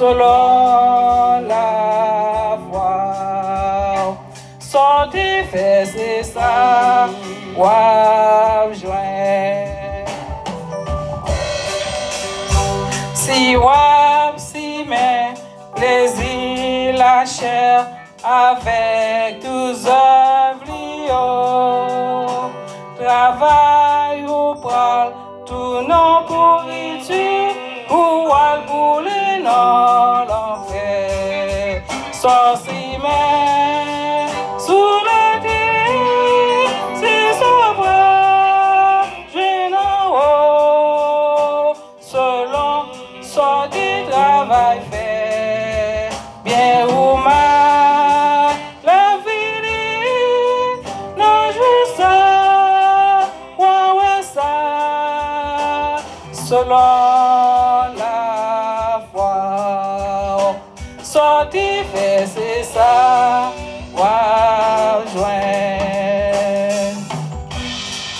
selon la foi. Sortez, faites c'est ça, wap joint. Si wap si mais plaisir la chair avec tous œuvres, travail ou pral, tout non pourriture, pour al bouler dans l'enfer. Sorci mais sous la terre, c'est son bras, je n'en haut, selon sorti travail fait, bien ou mal, la vie non juste ça, ouais ça, selon la foi, sorti fait c'est ça, ouais joindre.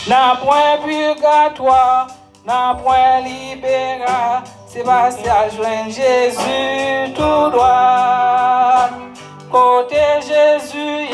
N'a point purgatoire, n'a point libéra, c'est parce qu'à joindre Jésus tout droit. Côté Jésus,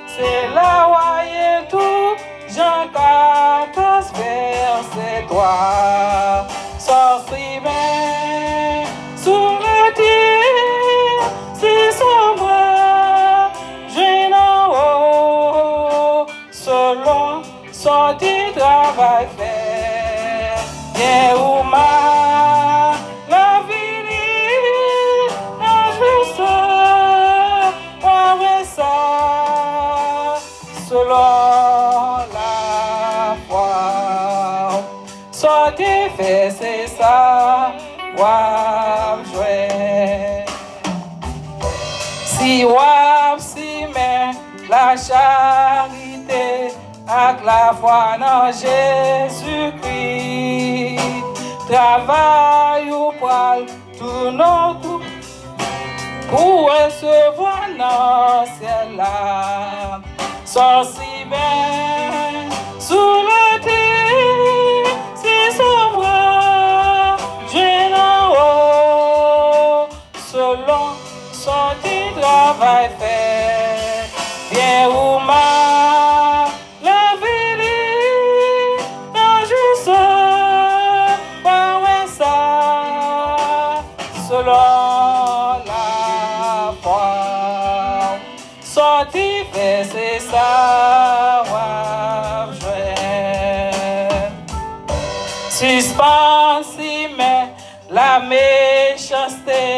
c'est là où il est tout. Jean 14, verset 3. Sorti bien sous la terre, c'est son bras, je n'en haut, selon sorti travail fait, bien ou mal, la vie non juste ouais ça, selon la foi, sorti fait c'est ça, wap jouer. Si wap si mais la charité avec la foi dans Jésus-Christ, travail ou pral, tout non tout, pour recevoir dans ciel là, sorci bien sous la terre, c'est son bras, je n'en haut, selon sorti travail fait, bien ou mal, la vie non juste ouais ça, selon la foi, sorti fait c'est ça, wap joindre. Suspensi mais la méchanceté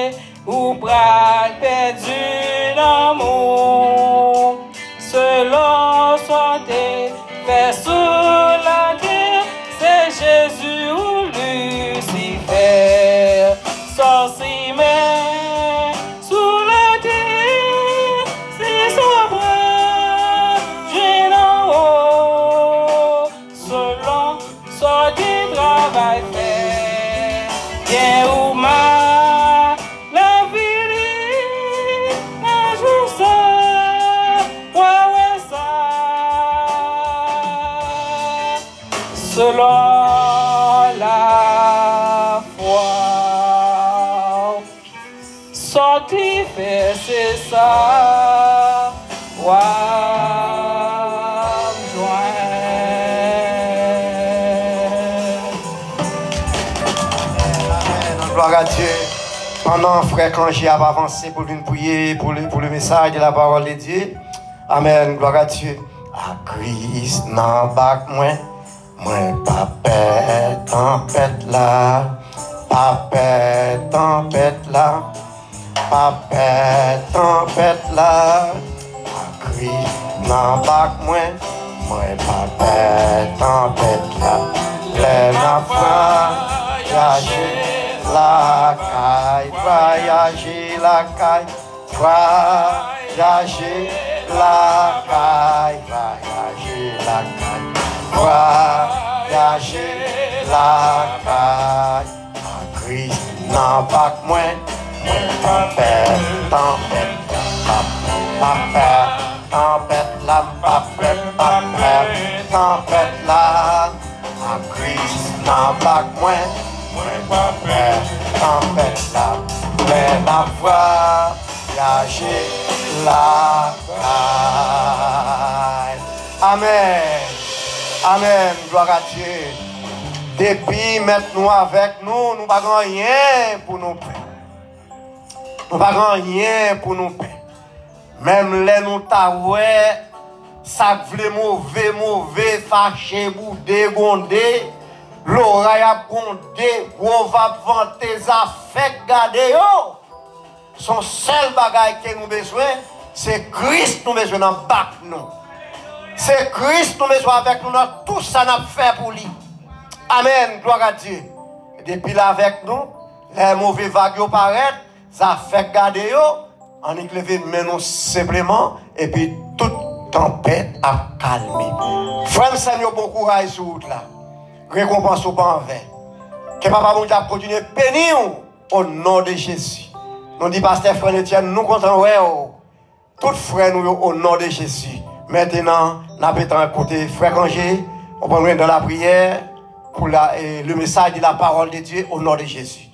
ou bras perdu l'amour, selon sorti fait sous la terre, c'est Jésus ou Lucifer. Sorci mais sous la terre, c'est son bras, je n'en haut, selon sorti travail fait, bien ou mal, la vie un jour ça, ouais ça, selon la foi, sorti fait c'est ça, wap joindre. Gloire à Dieu. Pendant frère Kanji a avancé pour venir prier pour le message de la parole de Dieu. Amen. Gloire à Dieu. À Christ nan bak moi pas peur tempête là, pas peur tempête là, pas peur tempête là. À Christ nan bak moi pas peur tempête là. Plein voyager la caille, voyager la caille, voyager la caille, voyager la caille, voyager la caille. À Christ nan bak moi pas peur tempête là, pas peur tempête là, pas peur tempête là. À Christ nan bak moi pas peur tempête là. mais n'a voyagé la caille. Amen. Amen. Gloire à Dieu. Depuis maintenant avec nous, nous n'avons rien pour nous paix. Nous n'avons rien pour nous paix. Même les nous t'avouer, ça voulait mauvais, fâché, boudé, gondé, l'oreille a gondé, on va vanter les affects, gardez yo. Son seul bagage que nous besoin, c'est Christ nous besoin dans bac nous. C'est Christ nous besoin avec nous dans tout ça n'a fait pour lui. Amen, gloire à Dieu. Et depuis là avec nous, les mauvais vagues paraissent, ça fait garder yo, on est levé nous simplement, et puis toute tempête a calmé. Frère Samuel, bon courage sur route là. Récompense au pas en vain. Que papa bon Dieu continue à bénir au nom de Jésus. Nous dit pasteur frère Etienne, nous comptons ouais tout frère nous au nom de Jésus. Maintenant, nous avons écouté frère Angé, on va dans la prière pour le message de la parole de Dieu au nom de Jésus.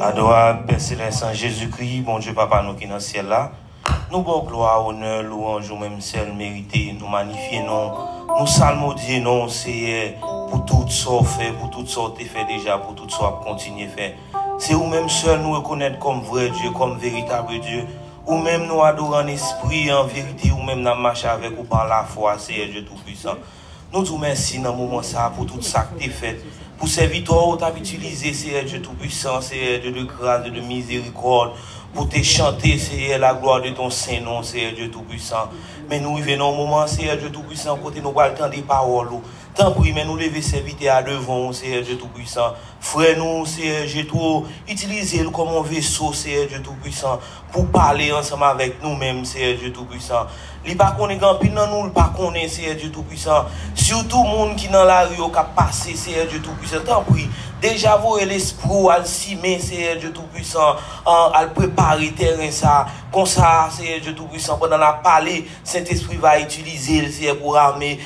Adorable Père Céleste en Jésus-Christ, bon Dieu Papa nous qui dans le ciel là. Nous bon gloire, honneur, louange, même seul mérité, nous magnifier non, nous salmodier non, c'est pour tout ça fait, pour tout ça fait déjà, pour tout ça continuer faire. C'est ou même seul nous reconnaître comme vrai Dieu, comme véritable Dieu, ou même nous adorer en esprit, en vérité, ou même nous marcher avec ou par la foi, c'est Dieu Tout-Puissant. Nous te remercions dans ce moment ça pour tout ça que tu as fait. Pour ces victoires, tu as utilisé, c'est Dieu Tout-Puissant, c'est Dieu de grâce, de miséricorde. Pour te chanter, c'est la gloire de ton Saint-Nom, c'est Dieu Tout-Puissant. Mais nous vivons au moment, c'est Dieu Tout-Puissant, côté nous pas le temps des paroles. Tant pis, mais nous lever serviteur à devant, c'est Dieu Tout-Puissant. Frère, nous, c'est Dieu tout, utiliser comme un vaisseau, c'est Dieu Tout-Puissant, pour parler ensemble avec nous-mêmes, c'est Dieu Tout-Puissant. Il pas qu'on est grand pile dans nous, il pas qu'on est, c'est Dieu Tout-Puissant. Surtout le monde qui dans la rue, qui a passé, c'est Dieu Tout-Puissant. Tant pis. Déjà, vous et l'esprit, à simer, c'est Dieu Tout-Puissant, à préparer terrain ça, comme ça, c'est Dieu Tout-Puissant. Pendant la parler, Saint-Esprit va utiliser, c'est pour armer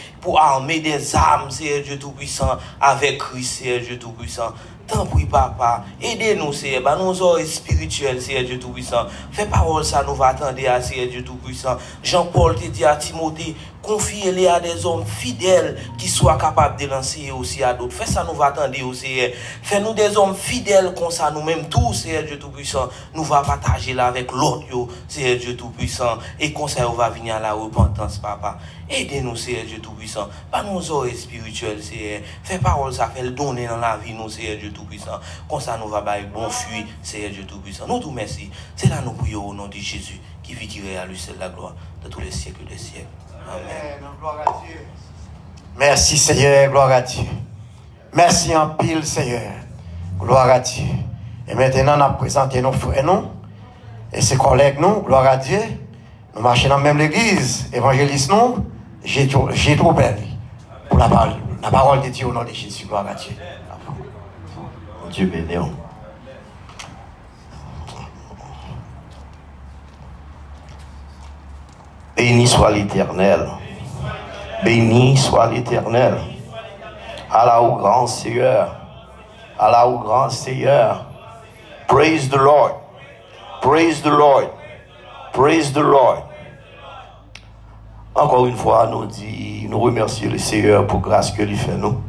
des âmes, c'est Dieu Tout-Puissant, avec Christ, c'est Dieu Tout-Puissant. Tant pis, papa, aidez-nous, c'est nous oreilles spirituelles, c'est Dieu Tout-Puissant. Fais parole, ça nous va attendre à c'est Dieu Tout-Puissant. Jean-Paul te dit à Timothée, confiez-les à des hommes fidèles qui soient capables de lancer aussi à d'autres. Fais ça, nous va attendre aussi. Fais-nous des hommes fidèles comme ça, nous-mêmes tous, c'est Dieu Tout-Puissant. Nous va partager là avec l'autre, c'est Dieu Tout-Puissant. Et comme ça, on va venir à la repentance, papa. Aidez-nous, c'est Dieu Tout-Puissant. Pas nos oreilles spirituelles, c'est fais parole, ça fait le donner dans la vie, nous, c'est Dieu Tout-Puissant. Comme ça, nous va bailler bon fruit, c'est Dieu Tout-Puissant. Nous, tout merci. C'est là nous prions au nom de Jésus, qui vit tirer à lui seul la gloire de tous les siècles des siècles. Amen. Gloire à Dieu. Merci Seigneur, gloire à Dieu. Merci en pile Seigneur, gloire à Dieu. Et maintenant, nous présentons nos frères, nous, et ses collègues, nous, gloire à Dieu. Nous marchons dans la même église, évangéliste, nous, j'ai trop belle pour la parole de Dieu au nom de Jésus, gloire à Dieu. Dieu béni. Béni soit l'Éternel. Béni soit l'Éternel. Allah au grand Seigneur. Allah au grand Seigneur. Praise the Lord. Praise the Lord. Praise the Lord. Encore une fois, nous remercions le Seigneur pour grâce que il fait nous.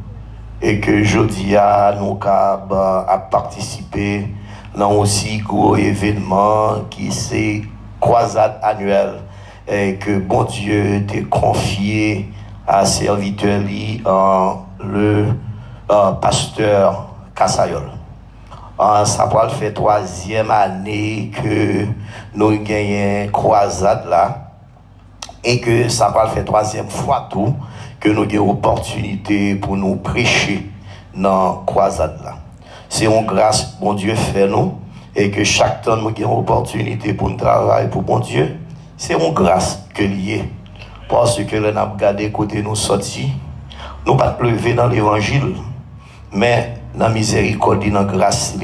Et que jeudi nous avons participé dans aussi gros événement qui c'est croisade annuelle. Et que bon Dieu t'a confié à serviteur le pasteur Kassayol. Ça va faire 3e année que nous gagnons croisade là et que ça va faire 3e fois tout que nous avons opportunité pour nous prêcher dans croisade là. C'est une grâce bon Dieu fait nous et que chaque temps nous avons opportunité pour nous travailler pour bon Dieu. C'est une grâce que lié. Parce que nous avons regardé côté nous sortis. Nous pas pleuver dans l'évangile. Mais dans la miséricorde, dans la grâce,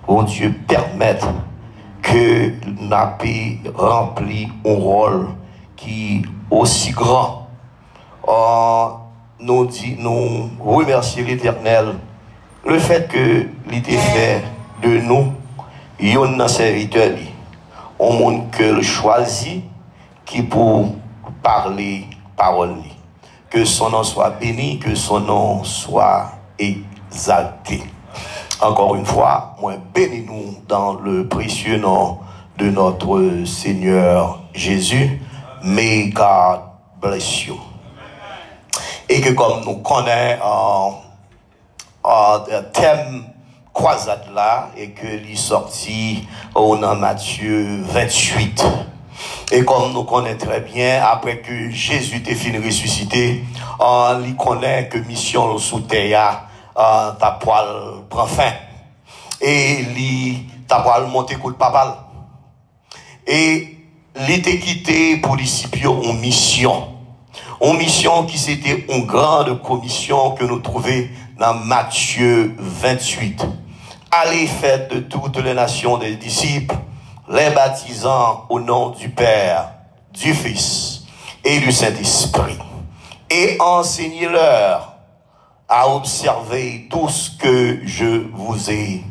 bon Dieu permette que nous ayons rempli un rôle qui est aussi grand. Nous remercions l'Éternel. Le fait que l'Éternel fait de nous yon serviteur li, on monde que le choisi qui pour parler parole li. Que son nom soit béni, que son nom soit exalté. Encore une fois, moi bénis-nous dans le précieux nom de notre Seigneur Jésus. May God bless you. Et que comme nous connaissons le thème croisade là, et que l'il sorti au nom Matthieu 28. Et comme nous connaissons très bien, après que Jésus était fini ressuscité, il connaît que mission sous terre, ta poil prend fin. Et ta poil monte coup de papal. Et il était quitté pour disciples en mission. Une mission qui c'était une grande commission que nous trouvons dans Matthieu 28. Allez faire de toutes les nations des disciples, les baptisant au nom du Père, du Fils et du Saint-Esprit, et enseignez-leur à observer tout ce que je vous ai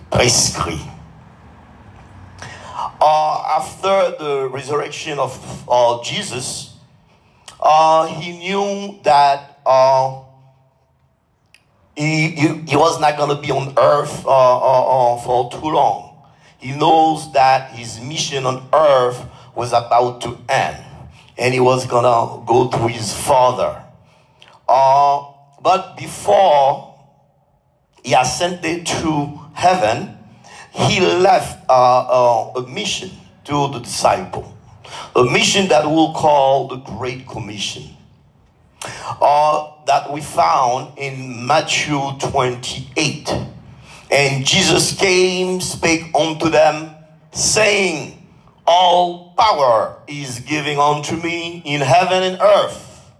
prescrit. After the resurrection of Jesus, he knew that he was not going to be on earth for too long. He knows that his mission on earth was about to end, and he was going to go to his Father. But before he ascended to heaven, he left a mission to the disciple, a mission that we'll call the Great Commission, that we found in Matthew 28. And Jesus came, spake unto them, saying, all power is given unto me in heaven and earth.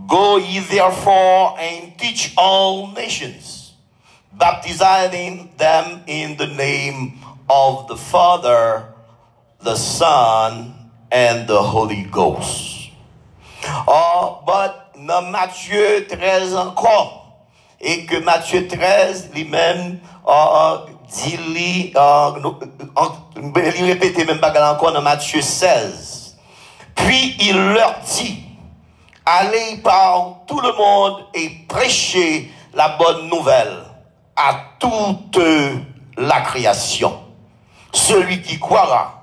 Go ye therefore and teach all nations, baptizing them in the name of the Father, the Son, and the Holy Ghost. But dans Matthieu 13 encore, et que Matthieu 13 lui-même dit, il répétait même pas encore dans Matthieu 16. Puis il leur dit, allez par tout le monde et prêchez la bonne nouvelle à toute la création. Celui qui croira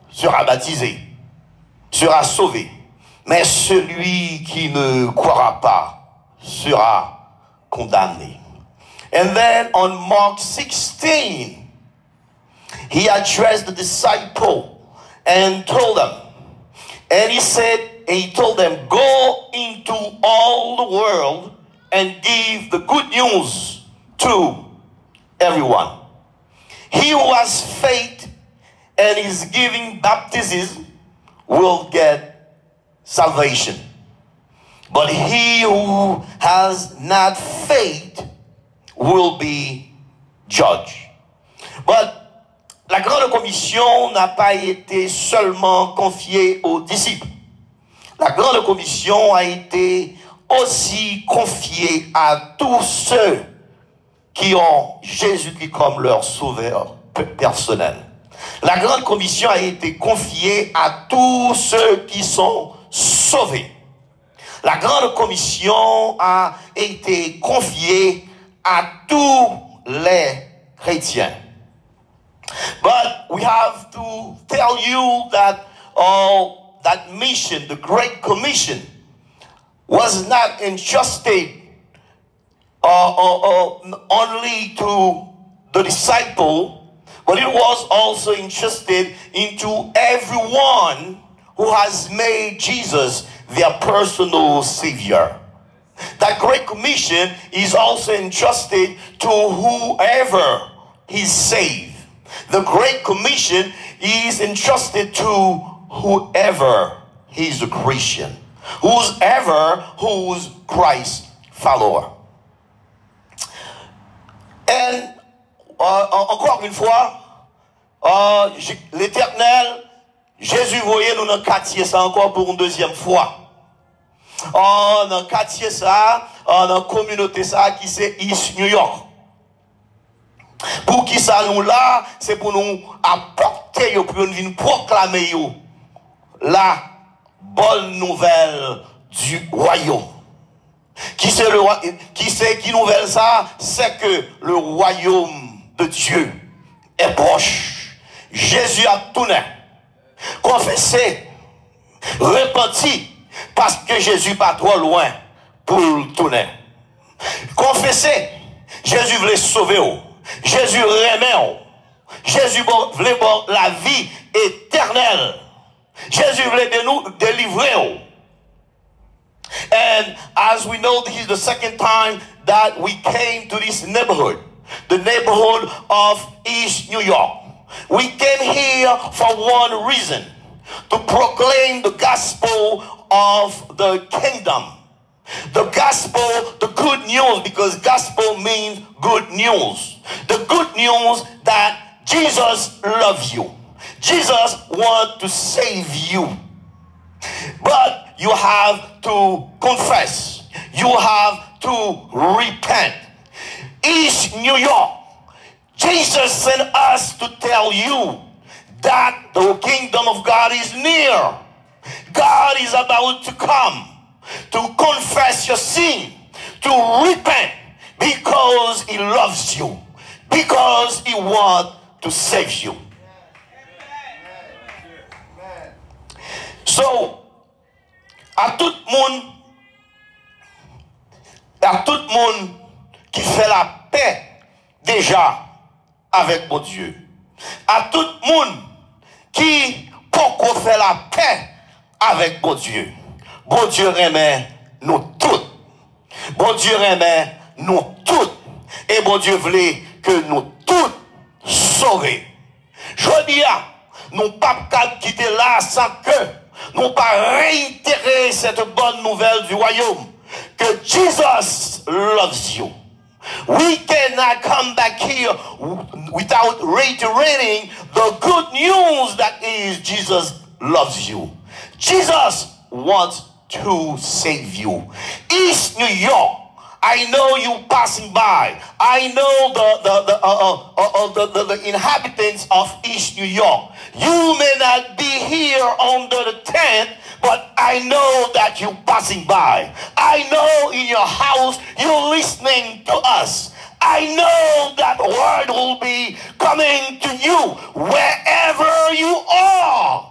sera baptisé, sera sauvé. Mais celui qui ne croira pas sera condemné. And then on Mark 16, he addressed the disciple and told them, and he told them, go into all the world and give the good news to everyone. He who has faith and is giving baptism will get salvation. But he who has not faith will be judged. But la grande commission n'a pas été seulement confiée aux disciples. La grande commission a été aussi confiée à tous ceux qui ont Jésus-Christ comme leur sauveur personnel. La grande commission a été confiée à tous ceux qui sont sauvés. La grande commission a été confiée à tous les chrétiens. But we have to tell you that that mission, the Great Commission, was not entrusted only to the disciple, but it was also entrusted into everyone who has made Jesus their personal Savior. That Great Commission is also entrusted to whoever is saved. The Great Commission is entrusted to whoever is a Christian, who's Christ follower. And encore une fois, l'Éternel, Jésus voyait nous dans le quartier ça encore pour une deuxième fois. Dans le quartier ça, dans la communauté ça qui c'est East New York. Pour qui ça nous là, c'est pour nous apporter, pour nous venir proclamer la bonne nouvelle du royaume. Qui nouvelle ça? C'est que le royaume de Dieu est proche. Jésus a tourné, confessé, repenti, parce que Jésus pas trop loin pour le tourner. Confessé, Jésus voulait sauver. Jésus remet. Jésus voulait la vie éternelle. Jésus voulait nous délivrer. And as we know, this is the second time that we came to this neighborhood, the neighborhood of East New York. We came here for one reason, to proclaim the gospel of the kingdom. The gospel, the good news, because gospel means good news. The good news that Jesus loves you. Jesus wants to save you. But you have to confess. You have to repent. East New York, Jesus sent us to tell you that the kingdom of God is near. God is about to come to confess your sin, to repent, because he loves you, because he wants to save you. So, à tout le monde qui fait la paix déjà avec mon Dieu, à tout le monde qui peut faire la paix avec mon Dieu remet nous tous. Bon Dieu remet nous tous. Et bon Dieu voulait que nous tous sauvés. Je dis, nous pas quitter là sans que nous pas réitérer cette bonne nouvelle du royaume. Que Jesus loves you. We cannot come back here without reiterating the good news that is Jesus loves you. Jesus wants to save you. East New York, I know you passing by. I know the inhabitants of East New York. You may not be here under the tent, but I know that you're passing by. I know in your house you're listening to us. I know that word will be coming to you wherever you are.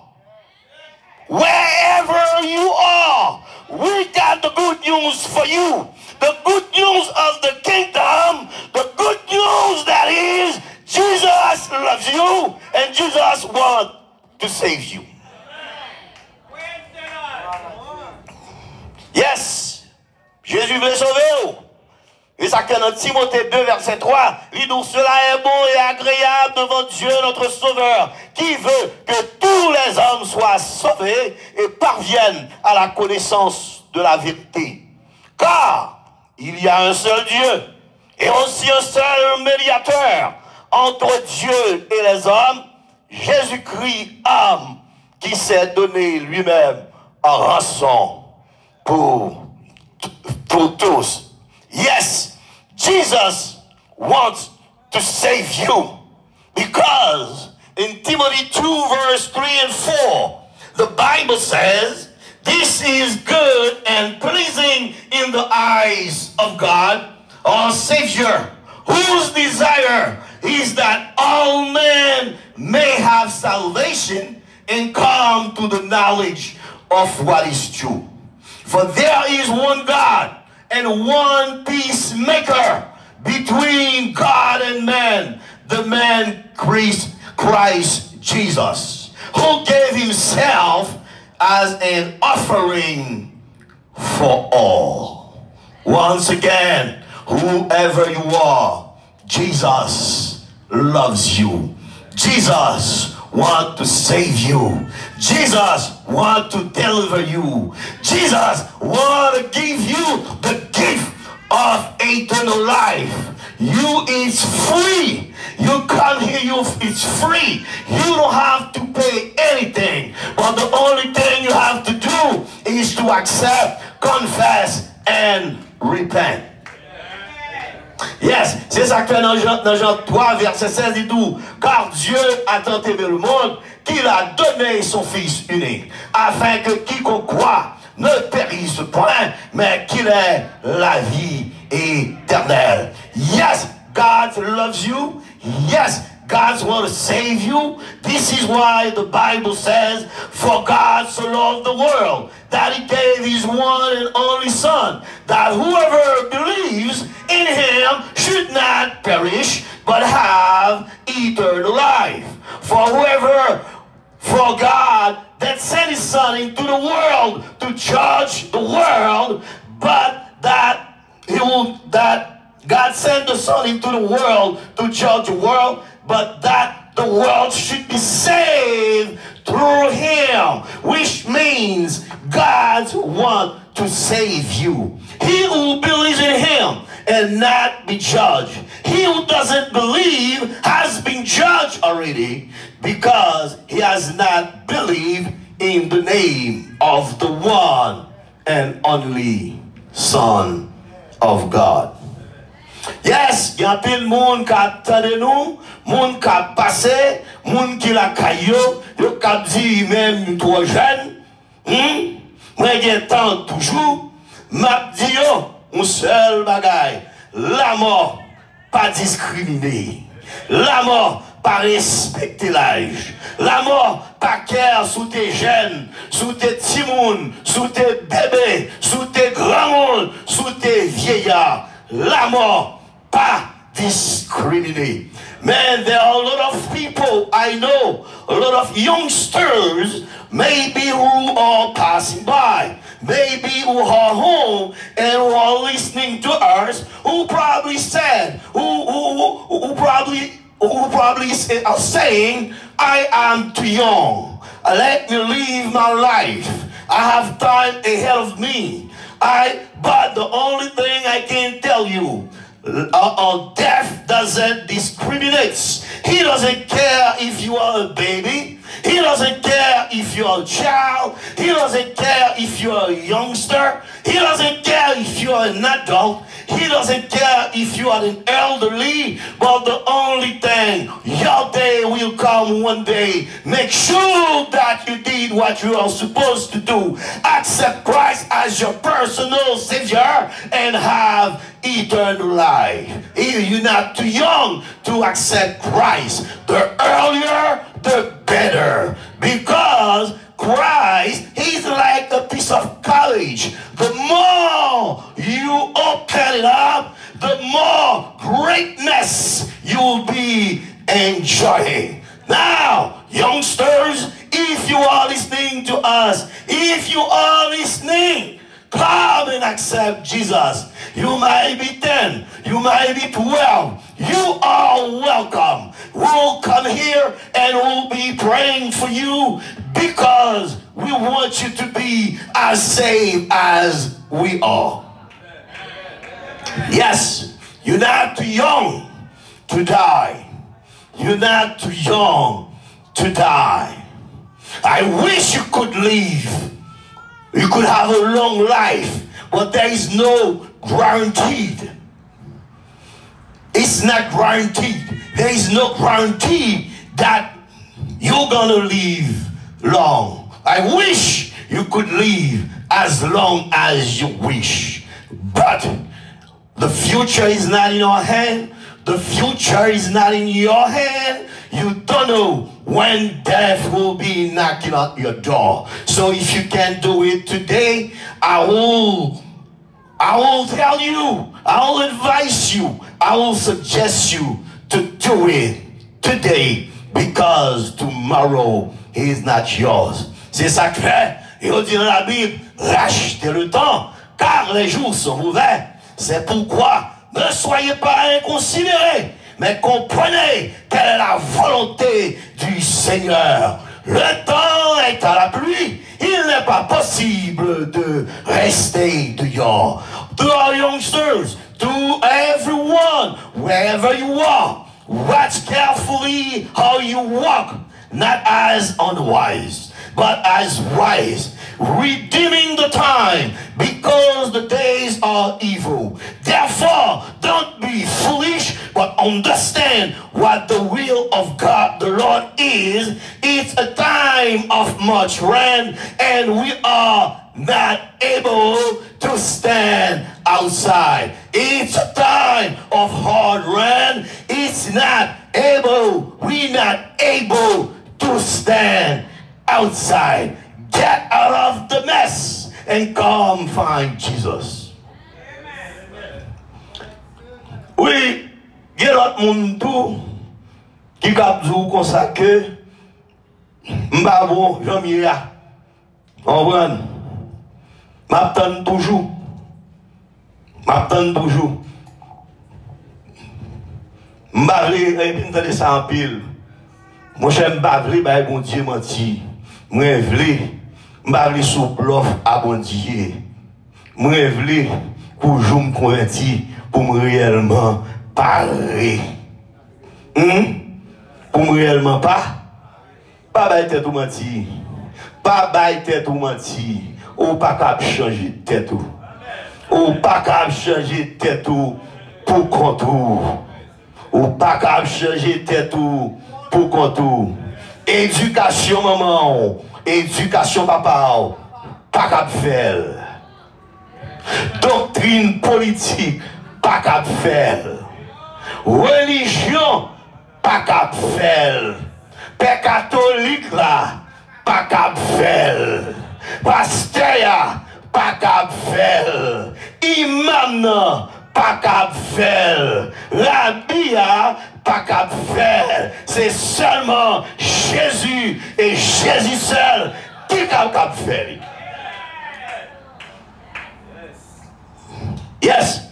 Wherever you are, we got the good news for you. The good news of the kingdom, the good news that is Jesus loves you and Jesus wants to save you. Yes, Jésus veut sauver. Et ça que dans Timothée 2, verset 3, il dit, cela est bon et agréable devant Dieu notre Sauveur, qui veut que tous les hommes soient sauvés et parviennent à la connaissance de la vérité. Car il y a un seul Dieu et aussi un seul médiateur entre Dieu et les hommes, Jésus-Christ, homme, qui s'est donné lui-même en rançon pour tous. Yes, Jesus wants to save you, because in Timothy 2 verse 3 and 4, the Bible says, this is good and pleasing in the eyes of God, our Savior, whose desire is that all men may have salvation and come to the knowledge of what is true. For there is one God and one peacemaker between God and man, the man Christ Jesus, who gave himself as an offering for all. Once again, whoever you are, Jesus loves you. Jesus wants to save you. Jesus wants to deliver you. Jesus wants to give you the gift of eternal life. It's free. You come here, it's free. You don't have to pay anything. But the only thing you have to do is to accept, confess, and repent. Yes, c'est ça que fait dans Jean 3, verset 16 et 12. Car Dieu a tant aimé le monde qu'il a donné son Fils unique, afin que quiconque croit ne périsse point, mais qu'il ait la vie éternelle. Yes, God loves you. Yes, God wants to save you. This is why the Bible says, for God so loved the world, that he gave his one and only Son, that whoever believes in him should not perish, but have eternal life. For God that sent his Son into the world to judge the world, but that God sent the Son into the world to judge the world, but that the world should be saved through him, which means God wants to save you. He who believes in him and not be judged. He who doesn't believe has been judged already, because he has not believed in the name of the one and only Son of God. Yes, il y a plein de monde qui attend nous, monde qui a passé, monde qui la caillou, yo qui dit même trop jeune. Moi j'ai temps toujours, m'a dit yo, un seul bagaille, la mort pas discriminée. La mort pas respecter l'âge. La mort pas care sous tes jeunes, sous tes petits moun, sous tes bébés, sous tes grands moun, sous tes vieillards. La mort pas discriminée. Man, there are a lot of people I know, a lot of youngsters, maybe who are passing by, maybe who are home and who are listening to us, who probably said, who probably are saying, I am too young. Let me live my life. I have time ahead of me. But the only thing I can tell you, death doesn't discriminate. He doesn't care if you are a baby. He doesn't care if you're a child. He doesn't care if you're a youngster. He doesn't care if you're an adult. He doesn't care if you are an elderly. But the only thing, your day will come one day. Make sure that you did what you are supposed to do. Accept Christ as your personal Savior and have eternal life. You're not too young to accept Christ. The earlier, the better. Because Christ, he's like a piece of college. The more you open it up, the more greatness you'll be enjoying. Now, youngsters, if you are listening to us, if you are listening, come and accept Jesus. You might be 10, you might be 12. You are welcome. We'll come here and we'll be praying for you, because we want you to be as saved as we are. Yes, you're not too young to die. You're not too young to die. I wish you could live. You could have a long life, but there is no guaranteed. It's not guaranteed. There is no guarantee that you're gonna live long. I wish you could live as long as you wish, but the future is not in our hand. The future is not in your hand. You don't know when death will be knocking at your door. So if you can do it today, I will tell you, I will advise you, I will suggest you to do it today, because tomorrow is not yours. C'est ça que fait, et on dit dans la Bible, rachetez le temps, car les jours sont mauvais. C'est pourquoi ne soyez pas inconsidérés, mais comprenez quelle est la volonté du Seigneur. Le temps est à la pluie. Il n'est pas possible de rester dehors. To our youngsters, to everyone, wherever you are, watch carefully how you walk, not as unwise, but as wise. redeeming the time, because the days are evil. Therefore, don't be foolish, but understand what the will of God the Lord is. It's a time of much rain, and we are not able to stand outside. It's a time of hard rain. We're not able to stand outside. Get out of the mess and come find Jesus. Oui, il y a l'autre monde tout qui a dit comme ça que m'babo Jean-Mira. On prend. M'attend toujours. M'bavle entendre ça en pile. Mon cher m'bavle ba bon Dieu menti. Moi vle m'bavle sous bluff à bon Dieu. Moi vle pour jou me converti pour me réellement parler. Pour me réellement pas ba tête ou menti. Pas ba tête ou menti. Ou pas capable changer tête ou. Ou pas capable changer tête ou pour contour. Ou pas capable changer tête ou pour contour. Éducation maman, éducation papa, pas capable faire. Doctrine politique, pas capable faire. Religion, pas capable faire. Père catholique là, pas capable faire. Pasteur, pas capable faire. Imam, pas capable faire. Rabbi, pas capable faire. C'est seulement Jésus et Jésus seul qui est capable de faire. Yes,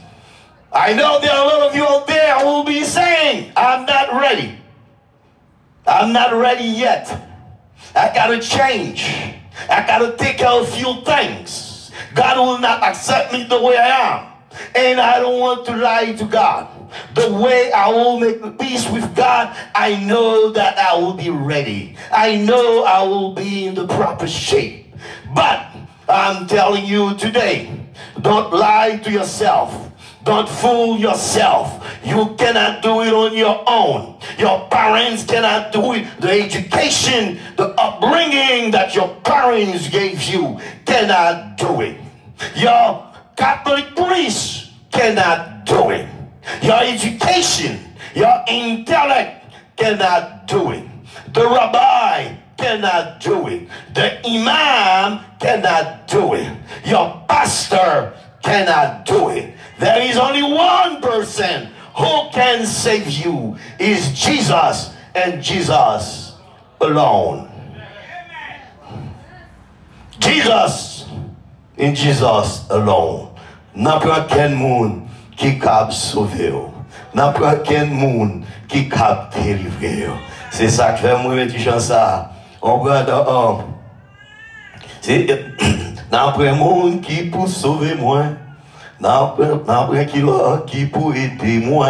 I know there are a lot of you out there who will be saying, I'm not ready. I'm not ready yet. I gotta change. I gotta take care of a few things. God will not accept me the way I am. And I don't want to lie to God. The way I will make peace with God, I know that I will be ready. I know I will be in the proper shape. But I'm telling you today, don't lie to yourself. Don't fool yourself. You cannot do it on your own. Your parents cannot do it. The education, the upbringing that your parents gave you cannot do it. Your Catholic priest cannot do it. Your education, your intellect cannot do it. The rabbi cannot do it. The imam cannot do it. Your pastor cannot do it. There is only one person who can save you, is Jesus, and Jesus alone. Jesus and Jesus alone. N'importe quel monde qui capable sauver. N'importe quel monde qui capable délivrer. C'est ça que fait moi mettre chant ça. On prend c'est n'importe monde qui pour sauver moi. N'importe qui pour aider moi.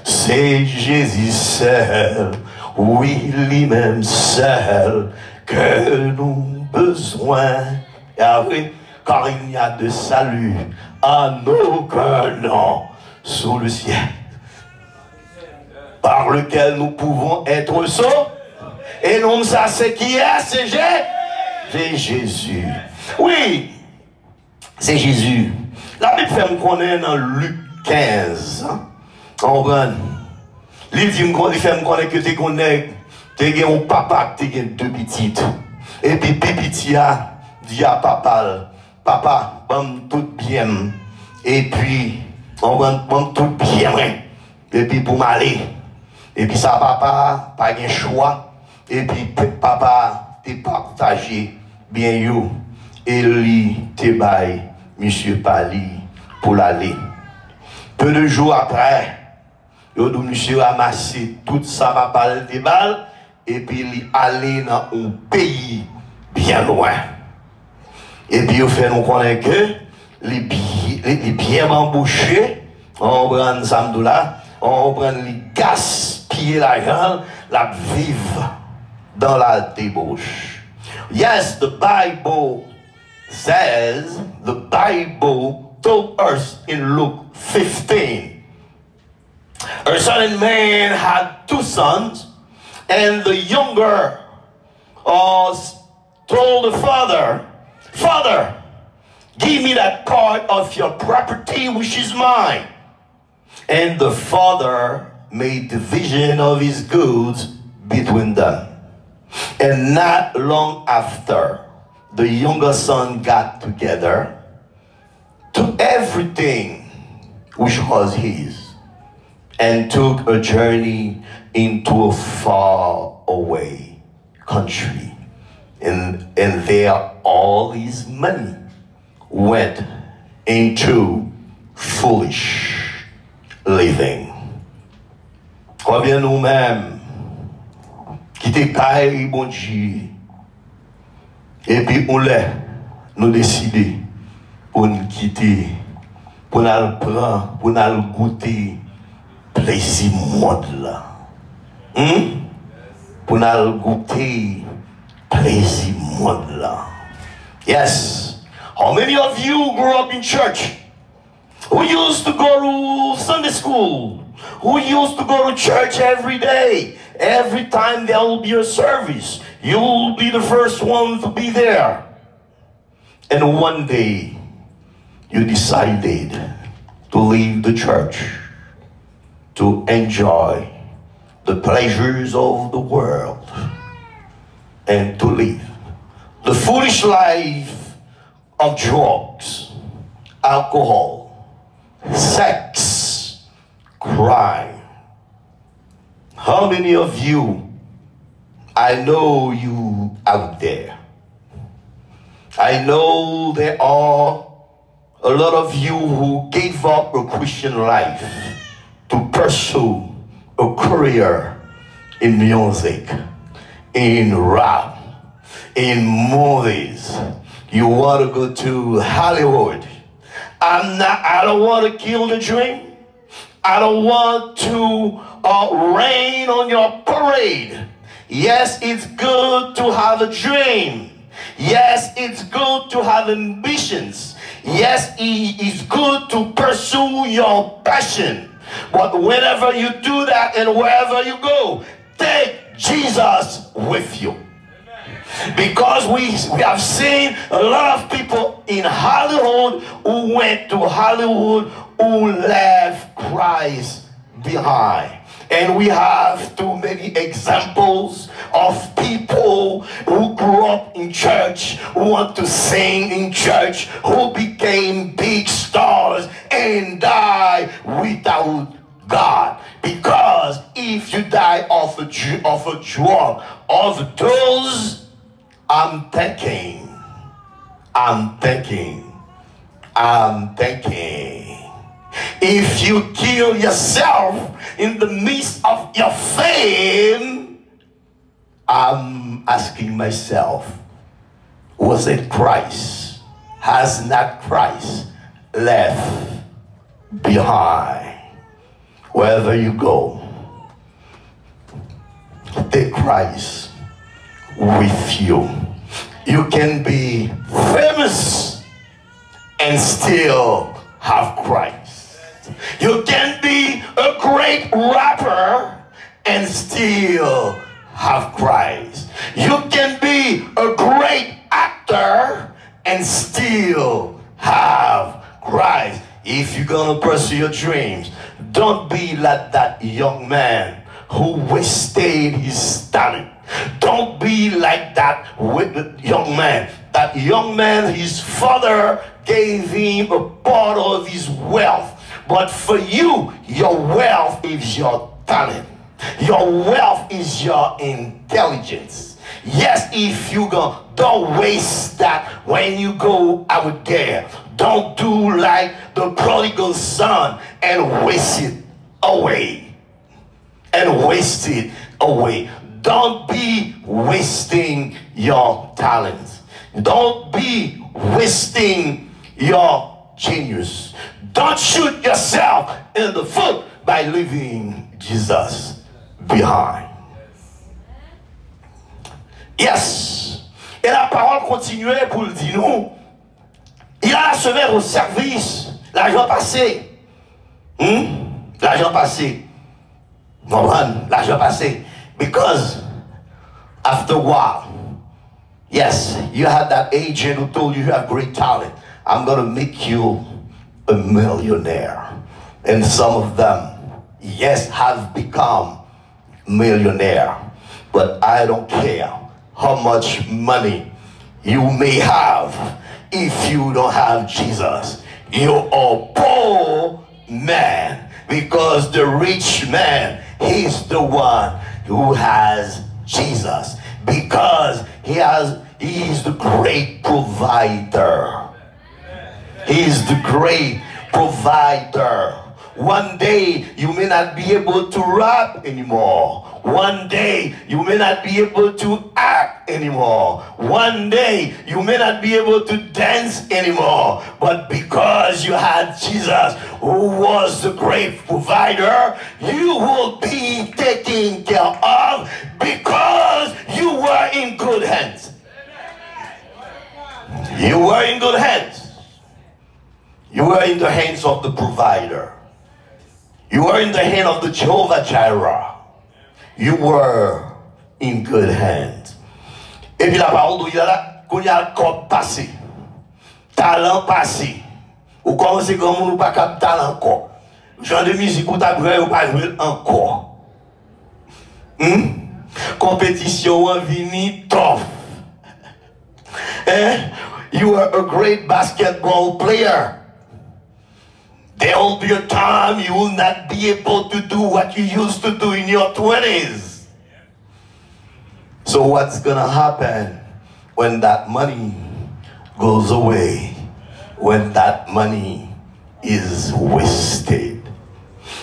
C'est Jésus seul. Oui, lui-même seul que nous besoin. Car il n'y a de salut en aucun nom sous le ciel par lequel nous pouvons être sauvés. Et non, ça c'est qui est, c'est Jésus. Oui, c'est Jésus. La Bible fait me connaître dans Luc 15. On va. Il dit me fait me connaître que tu connais, tu as un papa, tu as deux petites. Et puis petit a dit à papa, papa, bon tout bien. Et puis on va bon tout bien. Et puis pour m'aller. Et puis ça papa pas de choix. Et puis papa t'es partagé bien you. Et lui te bail monsieur Pali pour l'aller. Peu de jours après, monsieur a amassé tout ça papa des balles et puis il allé dans un pays bien loin. Et puis il fait nous connaître que les biens embauchés, on prend samedi là, on prend les gaspiller l'argent, la vivre dans la débauche. Yes, the Bible says, the Bible told us in Luke 15, a certain man had 2 sons, and the younger told the father, Father, give me that part of your property which is mine. And the father made division of his goods between them. And not long after, the younger son got together, took everything which was his, and took a journey into a far away country. And there all his money went into foolish living. Combien nous-mêmes qui t'écaille, bon Dieu, et puis on l'a, nous décider pour nous quitter, pour nous prendre, pour nous goûter plaisir monde là. Pour nous goûter plaisir monde là. Yes. How many of you grew up in church? Who used to go to Sunday school? Who used to go to church every day? Every time there will be a service, you will be the first one to be there. And one day, you decided to leave the church to enjoy the pleasures of the world and to live the foolish life of drugs, alcohol, sex, crime. How many of you, I know you out there. I know there are a lot of you who gave up a Christian life to pursue a career in music, in rap, in movies. You want to go to Hollywood. I don't want to kill the dream. I don't want to rain on your parade. Yes, it's good to have a dream. Yes, it's good to have ambitions. Yes, it is good to pursue your passion. But whenever you do that and wherever you go, take Jesus with you. Because we have seen a lot of people in Hollywood who went to Hollywood who left Christ behind. And we have too many examples of people who grew up in church, who want to sing in church, who became big stars and died without God. Because if you die of a drug, of those, I'm thinking, if you kill yourself in the midst of your fame, I'm asking myself, was it Christ? Has not Christ left behind? Wherever you go, take Christ with you. You can be famous and still have Christ. You can be a great rapper and still have Christ. You can be a great actor and still have Christ. If you're gonna pursue your dreams, don't be like that young man who wasted his talent. Don't be like that with the young man. That young man, his father gave him a part of his wealth. But for you, your wealth is your talent. Your wealth is your intelligence. Yes, if you go, don't waste that when you go out there. Don't do like the prodigal son and waste it away. And waste it away. Don't be wasting your talents. Don't be wasting your genius. Don't shoot yourself in the foot by leaving Jesus behind. Yes. Et la parole continuait pour le dire nous, Il a la semaine au service, l'argent passé. L'argent passé. L'argent passé. Because after a while, yes, you had that agent who told you have great talent. I'm going to make you a millionaire. And some of them, yes, have become millionaire. But I don't care how much money you may have. If you don't have Jesus, you're a poor man. Because the rich man, he's the one who has Jesus. Because he is the great provider. He's the great provider. One day you may not be able to rap anymore. One day you may not be able to act anymore. One day you may not be able to dance anymore. But because you had Jesus, who was the great provider, you will be taken care of because you were in good hands. You were in good hands. You were in the hands of the provider. You were in the hand of the Jehovah Jireh. You were in good hands. Et puis la parole il y a là, qu'on y a le corps passé. Talent passé. Ou commencez comme on n'a pas cap talent encore. Genre de musique ou t'as ou pas jouer encore. Compétition en vini tough. You were a great basketball player. There will be a time you will not be able to do what you used to do in your 20s. So what's going to happen when that money goes away? When that money is wasted?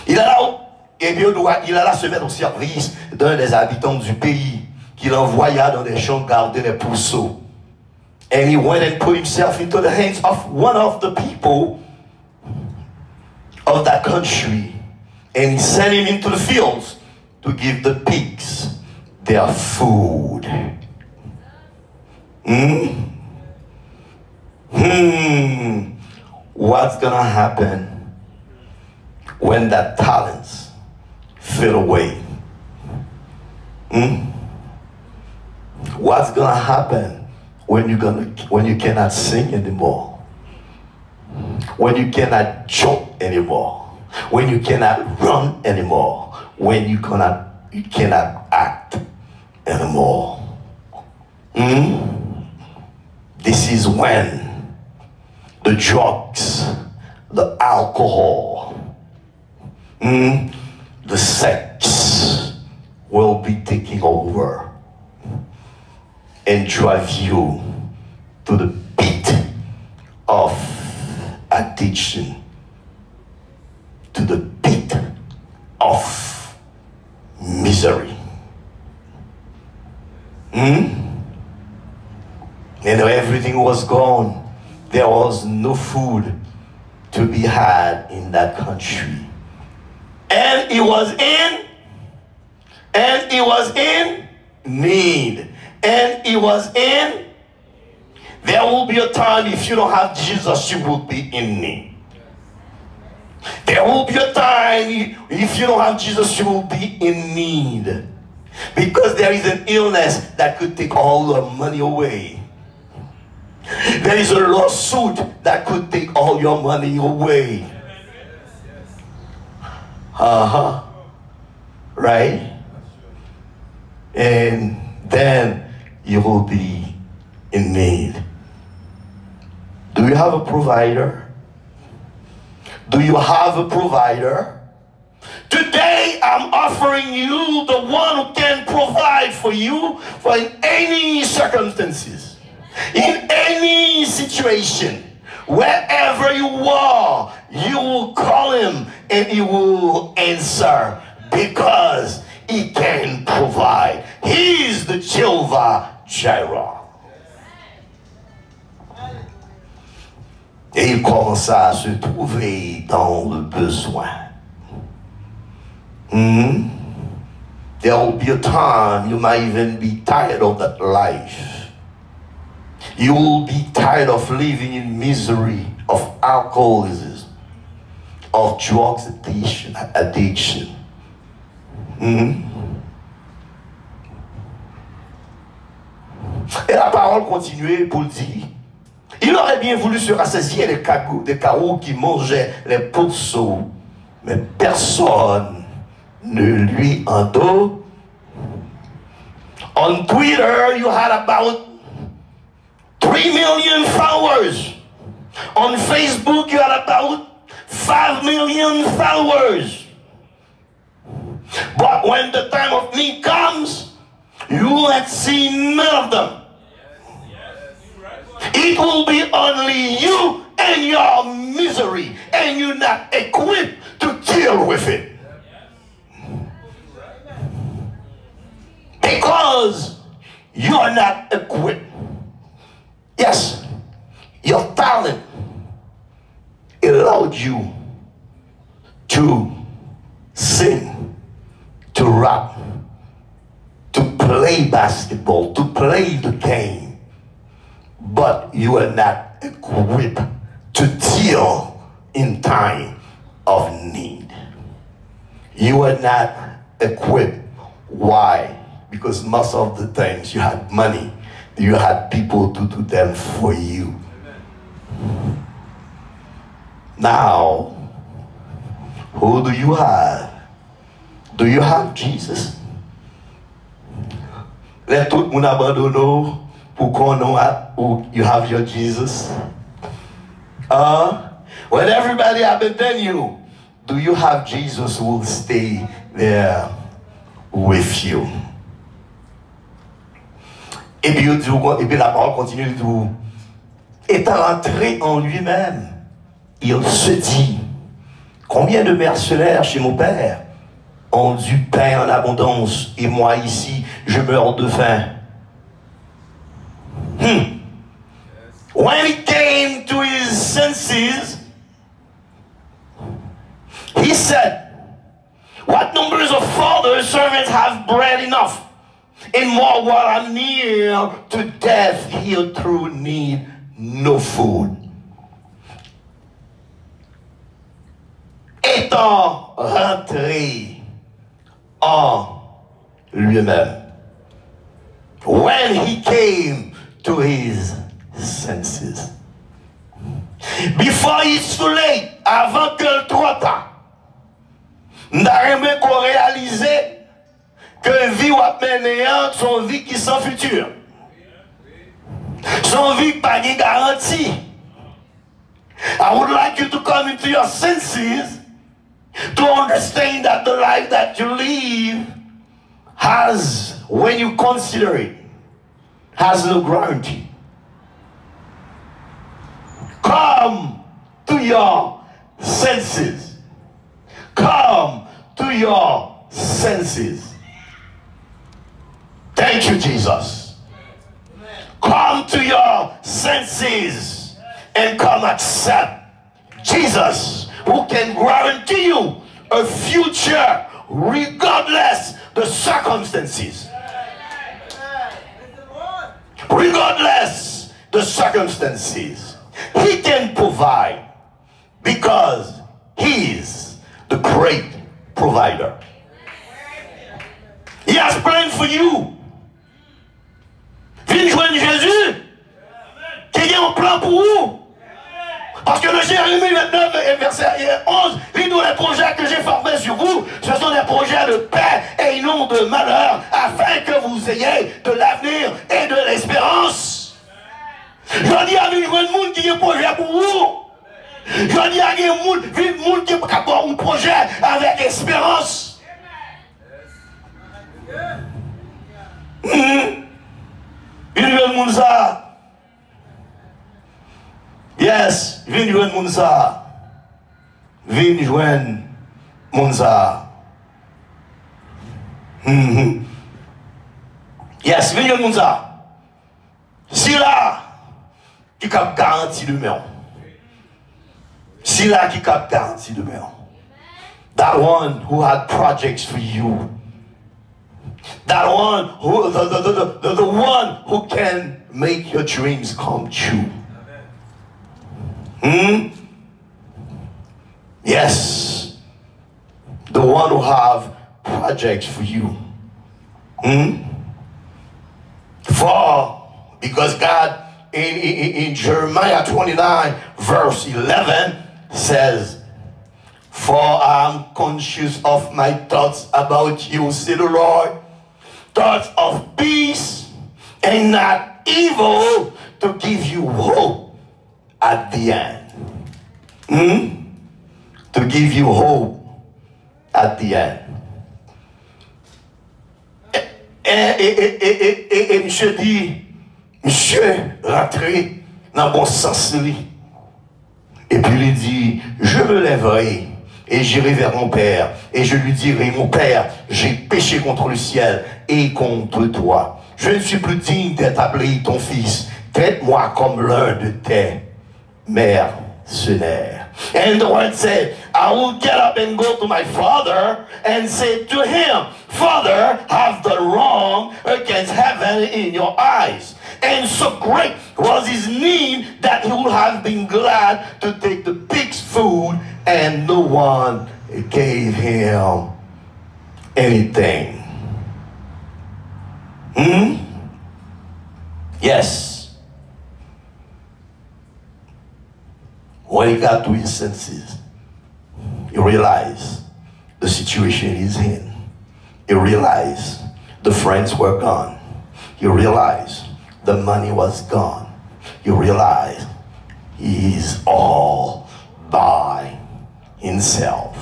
Il a la semaine au service d'un des habitants du pays qui l'envoya dans des champs garder les pourceaux. And he went and put himself into the hands of one of the people of that country, and he sent him into the fields to give the pigs their food. What's gonna happen when that talents fade away? What's gonna happen when you cannot sing anymore? When you cannot jump anymore, when you cannot run anymore, when you cannot act anymore. This is when the drugs, the alcohol, the sex will be taking over and drive you to the pit of addiction, to the pit of misery. And everything was gone. There was no food to be had in that country. And he was in need. And he was in. There will be a time if you don't have Jesus, you will be in need. There will be a time if you don't have Jesus, you will be in need. Because there is an illness that could take all your money away. There is a lawsuit that could take all your money away. Right? And then you will be in need. Do you have a provider? Do you have a provider? Today I'm offering you the one who can provide for you for any circumstances, in any situation, wherever you are, you will call him and he will answer because he can provide. He is the Jehovah Jireh. Et il commença à se trouver dans le besoin. There will be a time you might even be tired of that life. You will be tired of living in misery, of alcoholism, of drugs addiction. Et la parole continuait pour dire, il aurait bien voulu se rassasier des carreaux qui mangeaient les pourceaux, mais personne ne lui en donne. On Twitter, you had about 3 million followers. On Facebook, you had about 5 million followers. But when the time of need comes, you won't see none of them. It will be only you and your misery, and you're not equipped to deal with it. Because you're not equipped. Yes, your talent allowed you to sing, to rap, to play basketball, to play the game, but you are not equipped to deal in time of need. You are not equipped. Why? Because most of the times you had money, you had people to do them for you. Now, who do you have? Do you have Jesus? Let tout moun abandonne pour qu'on ou you have your Jesus. When everybody abandon you, do you have Jesus who will stay there with you? Et puis la parole continue de dire, étant entré en lui-même, il se dit, combien de mercenaires chez mon père ont du pain en abondance et moi ici, je meurs de faim. When he came to his senses, he said, what numbers of father servants have bread enough? And more while I'm near to death, he'll through need no food. Étant rentré en lui-même, when he came to his senses, before it's too late, avant que le trop tard, n'arrêtez qu'on réalise que vie ou mener son vie qui sans futur, son vie pas de garantie. I would like you to come into your senses to understand that the life that you live has, when you consider it, has no guarantee. Come to your senses. Come to your senses. Thank you, Jesus. Come to your senses and come accept Jesus, who can guarantee you a future regardless the circumstances. Regardless the circumstances, he can provide because he is the great provider. He has planned for you. Viens joindre Jésus qui a un plan pour vous. Parce que le Jérémie 29 et verset 11 dit nous les projets que j'ai formés sur vous, ce sont des projets de paix et non de malheur, afin que vous ayez de l'avenir et de l'espérance. Je dis à une monde qui a un projet pour vous. Je dis à un monde qui a un projet avec espérance. Une jeune monde ça. Yes, viens joindre moun sa. Viens joindre moun sa. Yes, viens joindre moun sa. Si là qui cap garantie demain. Si là qui cap garantie demain. That one who had projects for you. That one who, the one who can make your dreams come true. Yes. The one who have projects for you. Because God in Jeremiah 29 verse 11 says, for I'm conscious of my thoughts about you, said the Lord, thoughts of peace and not evil, to give you hope at the end. To give you hope at the end. Et monsieur dit, monsieur rentré dans bon sens lui. Et puis il dit, je me lèverai et j'irai vers mon père et je lui dirai, mon père, j'ai péché contre le ciel et contre toi. Je ne suis plus digne d'être appelé ton fils. Traite-moi comme l'un de tes mercenaires. And the word said, I will get up and go to my father and say to him, Father, have done wrong against heaven in your eyes. And so great was his need that he would have been glad to take the pig's food, and no one gave him anything. Yes. When he got to his senses, he realized the situation he's in. He realized the friends were gone. He realized the money was gone. He realized he's all by himself.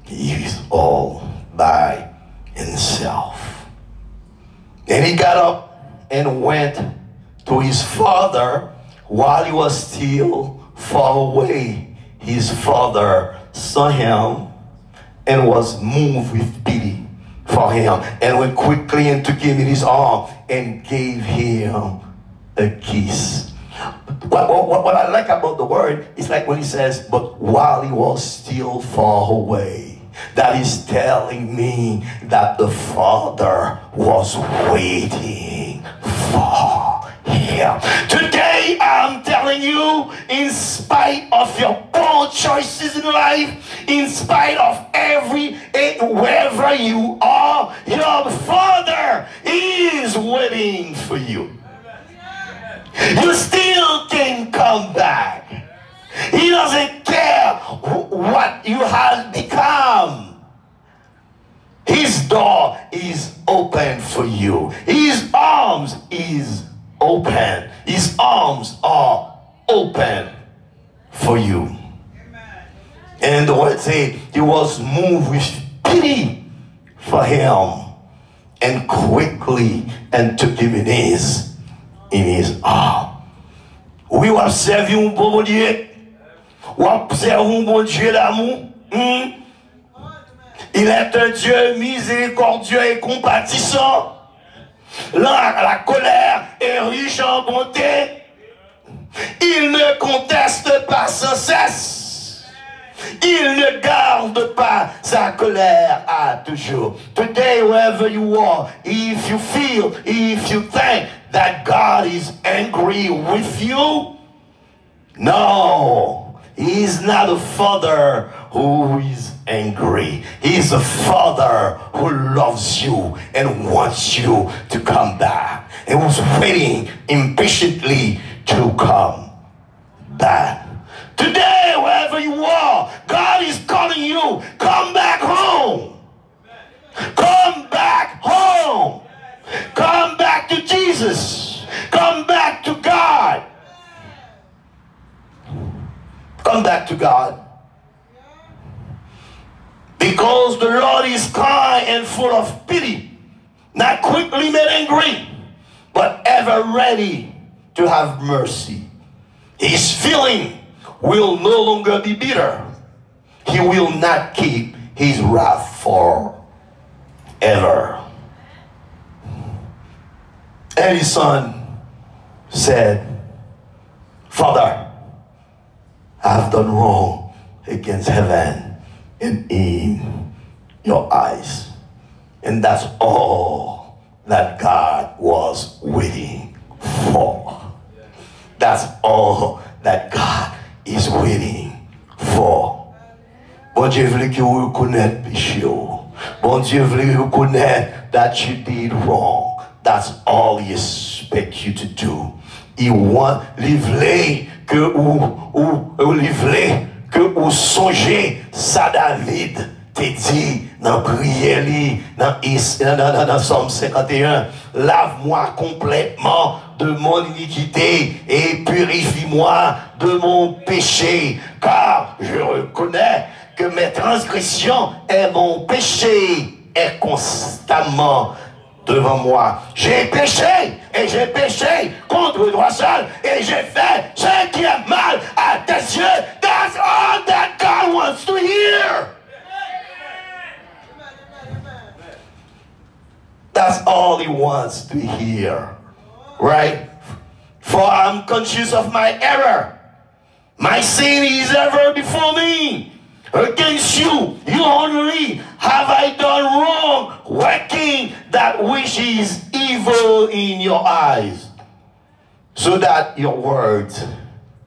He's all by himself. And he got up and went to his father while he was still far away. His father saw him and was moved with pity for him and went quickly and took him in his arm and gave him a kiss. What I like about the word is like when he says, but while he was still far away. That is telling me that the Father was waiting for him. Today I'm telling you, in spite of your poor choices in life, in spite of wherever you are, your Father is waiting for you. You still can come back. He doesn't care what you have become. His door is open for you. His arms is open. His arms are open for you. And the word said he was moved with pity for him and quickly and took him in his arm. We will serve you, bon Dieu. Ou observons bon Dieu d'amour. Il est un Dieu miséricordieux et compatissant. La colère est riche en bonté. Il ne conteste pas sans cesse. Il ne garde pas sa colère à toujours. Today, wherever you are, if you feel, if you think that God is angry with you, no. He is not a father who is angry. He is a father who loves you and wants you to come back. And was waiting impatiently to come back. Today, wherever you are, God is calling you, come back home. Come back home. Come back to Jesus. Come back to God. Come back to God. Because the Lord is kind and full of pity, not quickly made angry, but ever ready to have mercy. His feeling will no longer be bitter. He will not keep his wrath forever. And his son said, Father, I have done wrong against heaven and in your eyes. And that's all that God was waiting for. That's all that God is waiting for. Bon Dieu voulait que vous reconnaissez le péché. Bon Dieu voulait reconnaître that you did wrong. That's all he expects you to do. He want, il voulait que vous songez ça David te dit dans prière dans Somme 51, lave-moi complètement de mon iniquité et purifie-moi de mon péché, car je reconnais que mes transgressions et mon péché est constamment devant moi. J'ai péché contre le droit seul et j'ai fait ce qui est mal à tes yeux. That's all that God wants to hear. That's all he wants to hear. Right? For I'm conscious of my error. My sin is ever before me. Against you only have I done wrong, working that which is evil in your eyes, so that your words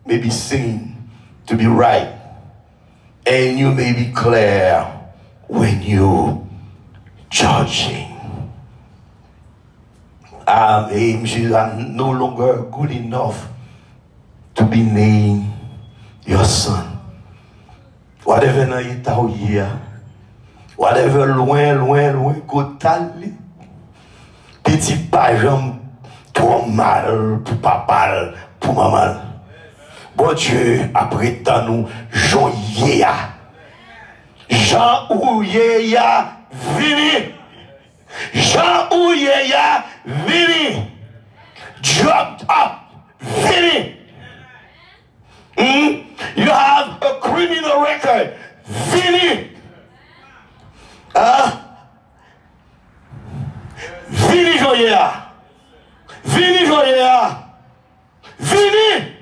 may be seen to be right, and you may be clear when you judging. I'm no longer good enough to be named your son. Whatever dans l'état où il y a, whatever loin, côté, petit pajam, trop mal pour papa, pour maman. Bon Dieu, après tant nous, Jean Ouyeya, vini. Jean Ouyeya, vini. Dropped up, vini. You have a criminal record. Vini. Vini Joyea. Vini Joyea. Vini.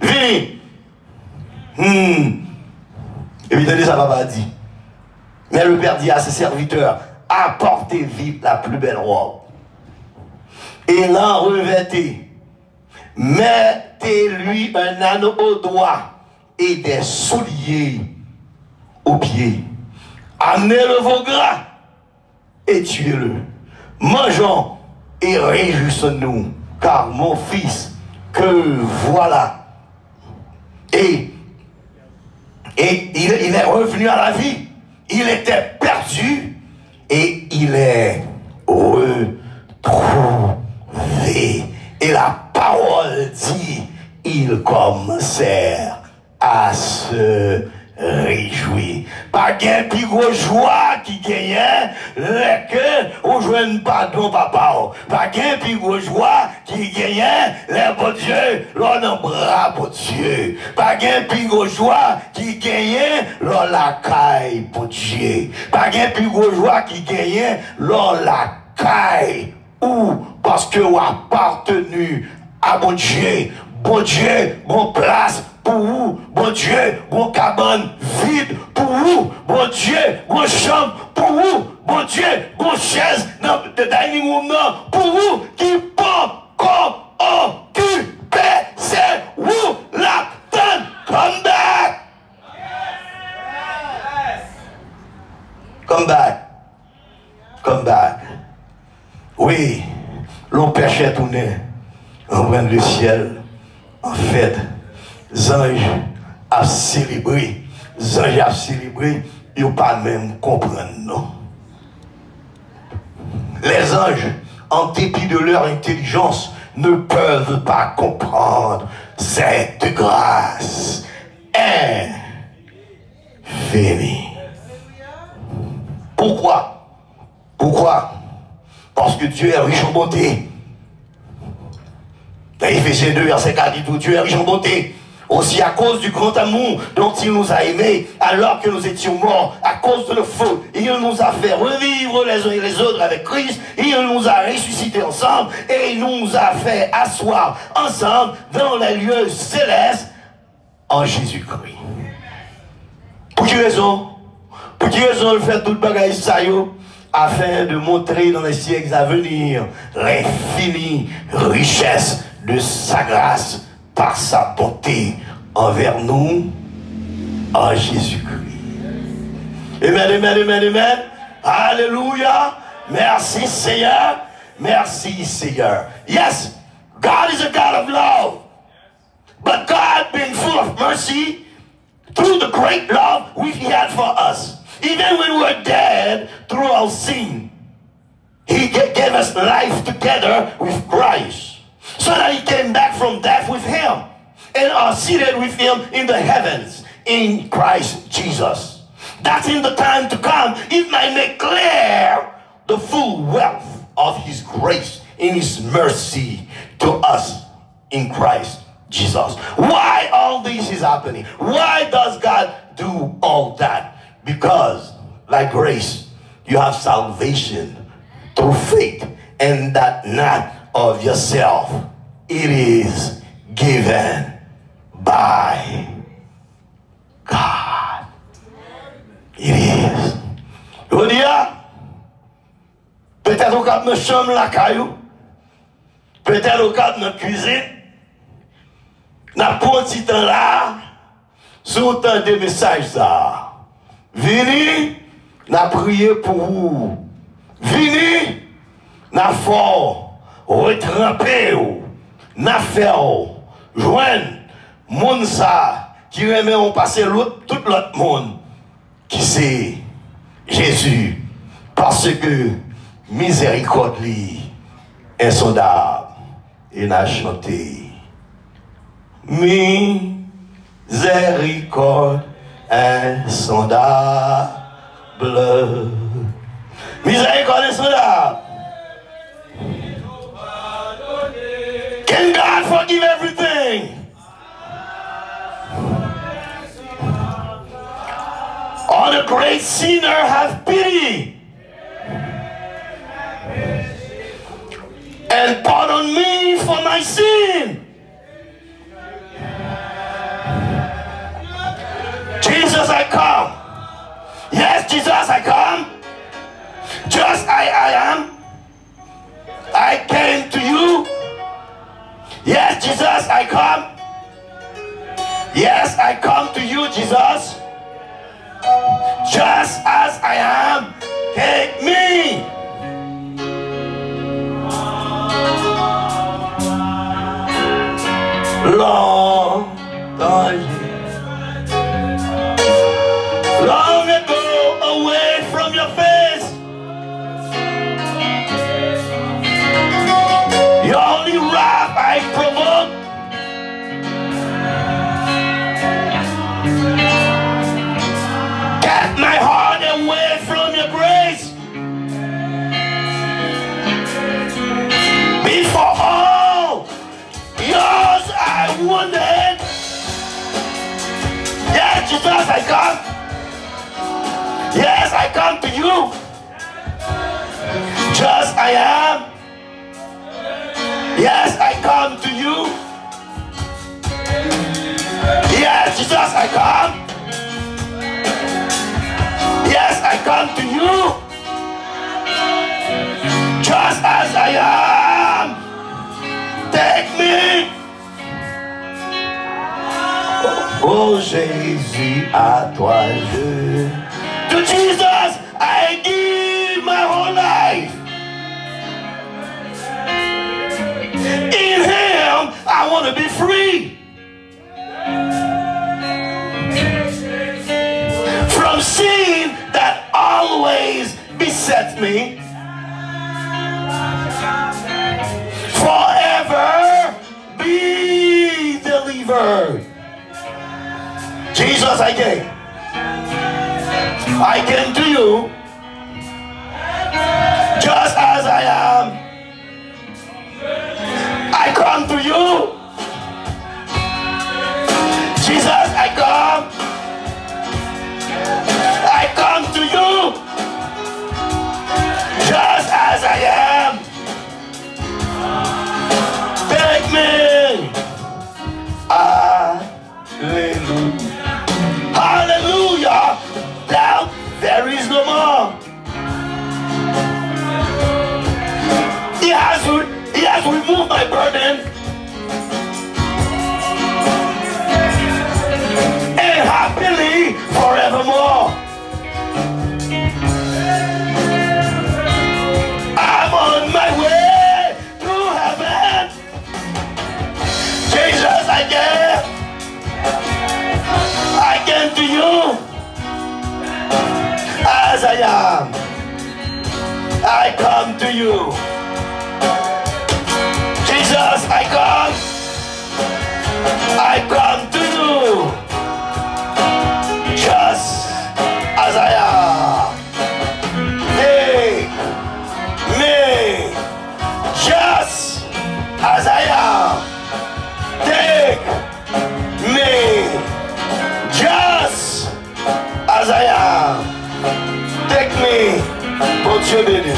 Vini. Évidemment, ça va pas dire. Mais le Père dit à ses serviteurs, apportez vite la plus belle robe. Et l'en revêtez. Mettez-lui un anneau au doigt et des souliers aux pieds. Amenez-le veau gras et tuez-le. Mangeons et réjouissons-nous, car mon fils, que voilà. Et il est revenu à la vie. Il était perdu et il est retrouvé. Et la parole dit, ils commencèrent à se réjouir. Pas qu'un plus gros joie qui gagnait, que on joue pardon papa. Pas qu'un plus gros joie qui gagnait, les bon Dieu, l'on embrasse bon Dieu. Pas qu'un plus gros joie qui gagnait, l'on la caille pour Dieu. Pas qu'un plus gros joie qui gagnait, l'on la caille. Ou parce que vous appartenu à bon Dieu, bon place pour vous, bon Dieu, bon cabane vide pour vous, bon Dieu, bon chambre pour vous, bon Dieu, bon chaise dans le dining room pour vous qui pas encore occupé, c'est vous la donne. Come back. Come back. Come back. Oui, l'on péchait tout nez, on prend le ciel. En fait, les anges a célébré, ils n'ont pas même comprendre, non. Les anges, en dépit de leur intelligence, ne peuvent pas comprendre cette grâce infinie. Pourquoi? Parce que Dieu est riche en bonté. Dans Éphésiens 2, verset 4, dit tout, Dieu est riche en bonté. Aussi à cause du grand amour dont il nous a aimés, alors que nous étions morts à cause de nos fautes, il nous a fait revivre les uns et les autres avec Christ, il nous a ressuscités ensemble et il nous a fait asseoir ensemble dans les lieux célestes en Jésus-Christ. Pour quelle raison? Pour qui raison le fait tout bagage ça afin de montrer dans les siècles à venir l'infinie richesse de sa grâce par sa bonté envers nous en Jésus-Christ. Amen, amen, amen, amen. Alléluia. Merci Seigneur. Merci Seigneur. Yes, God is a God of love. But God being full of mercy through the great love which he had for us. Even when we were dead through our sin, he gave us life together with Christ. So that he came back from death with him and are seated with him in the heavens in Christ Jesus. That in the time to come, it might make clear the full wealth of his grace in his mercy to us in Christ Jesus. Why all this is happening? Why does God do all that? Because, like grace, you have salvation through faith, and that not of yourself. It is given by God. It is. Je dis, peut-être au cap de chambre la caillou, peut-être au cap de cuisine, n'a pas un petit temps là, sur temps de messages ça. Vini, n'a prié pour vous. Vini, n'a fort, retrempé, n'a fait, joindre, moun ça, qui remet on passer tout l'autre monde, qui c'est Jésus, parce que miséricorde lui, insondable, et n'a chanté. Miséricorde insondable. Miséricorde insondable. Can God forgive everything? All the great sinner have pity and pardon me for my sin. Jesus, I come. Yes, Jesus, I come. Just I am. I came to you. Yes, Jesus, I come. Yes, I come to you, Jesus. Just as I am, take me. Long ago, away from your face. Your only wrath I provoke. Get my heart away from your grace. Before all yours I wanted. Yeah, Jesus, I come. Yes, I come to you. Just I am. Yes, I come to you. Yes, Jesus, I come. Yes, I come to you. Just as I am. Take me. Oh Jésus, à toi je. To Jesus, I give my whole life. In Him, I want to be free. From sin that always besets me. Forever be delivered. Jesus, I came. I came to you just as I am. I come to you. Jesus, I come. I come to you just as I am. Take me. Hallelujah. Hallelujah. Thou very I am. I come to you. Jesus, I come to you. Just as I am. Take me just as I am. Take me just as I am. Take me, mon Dieu béni.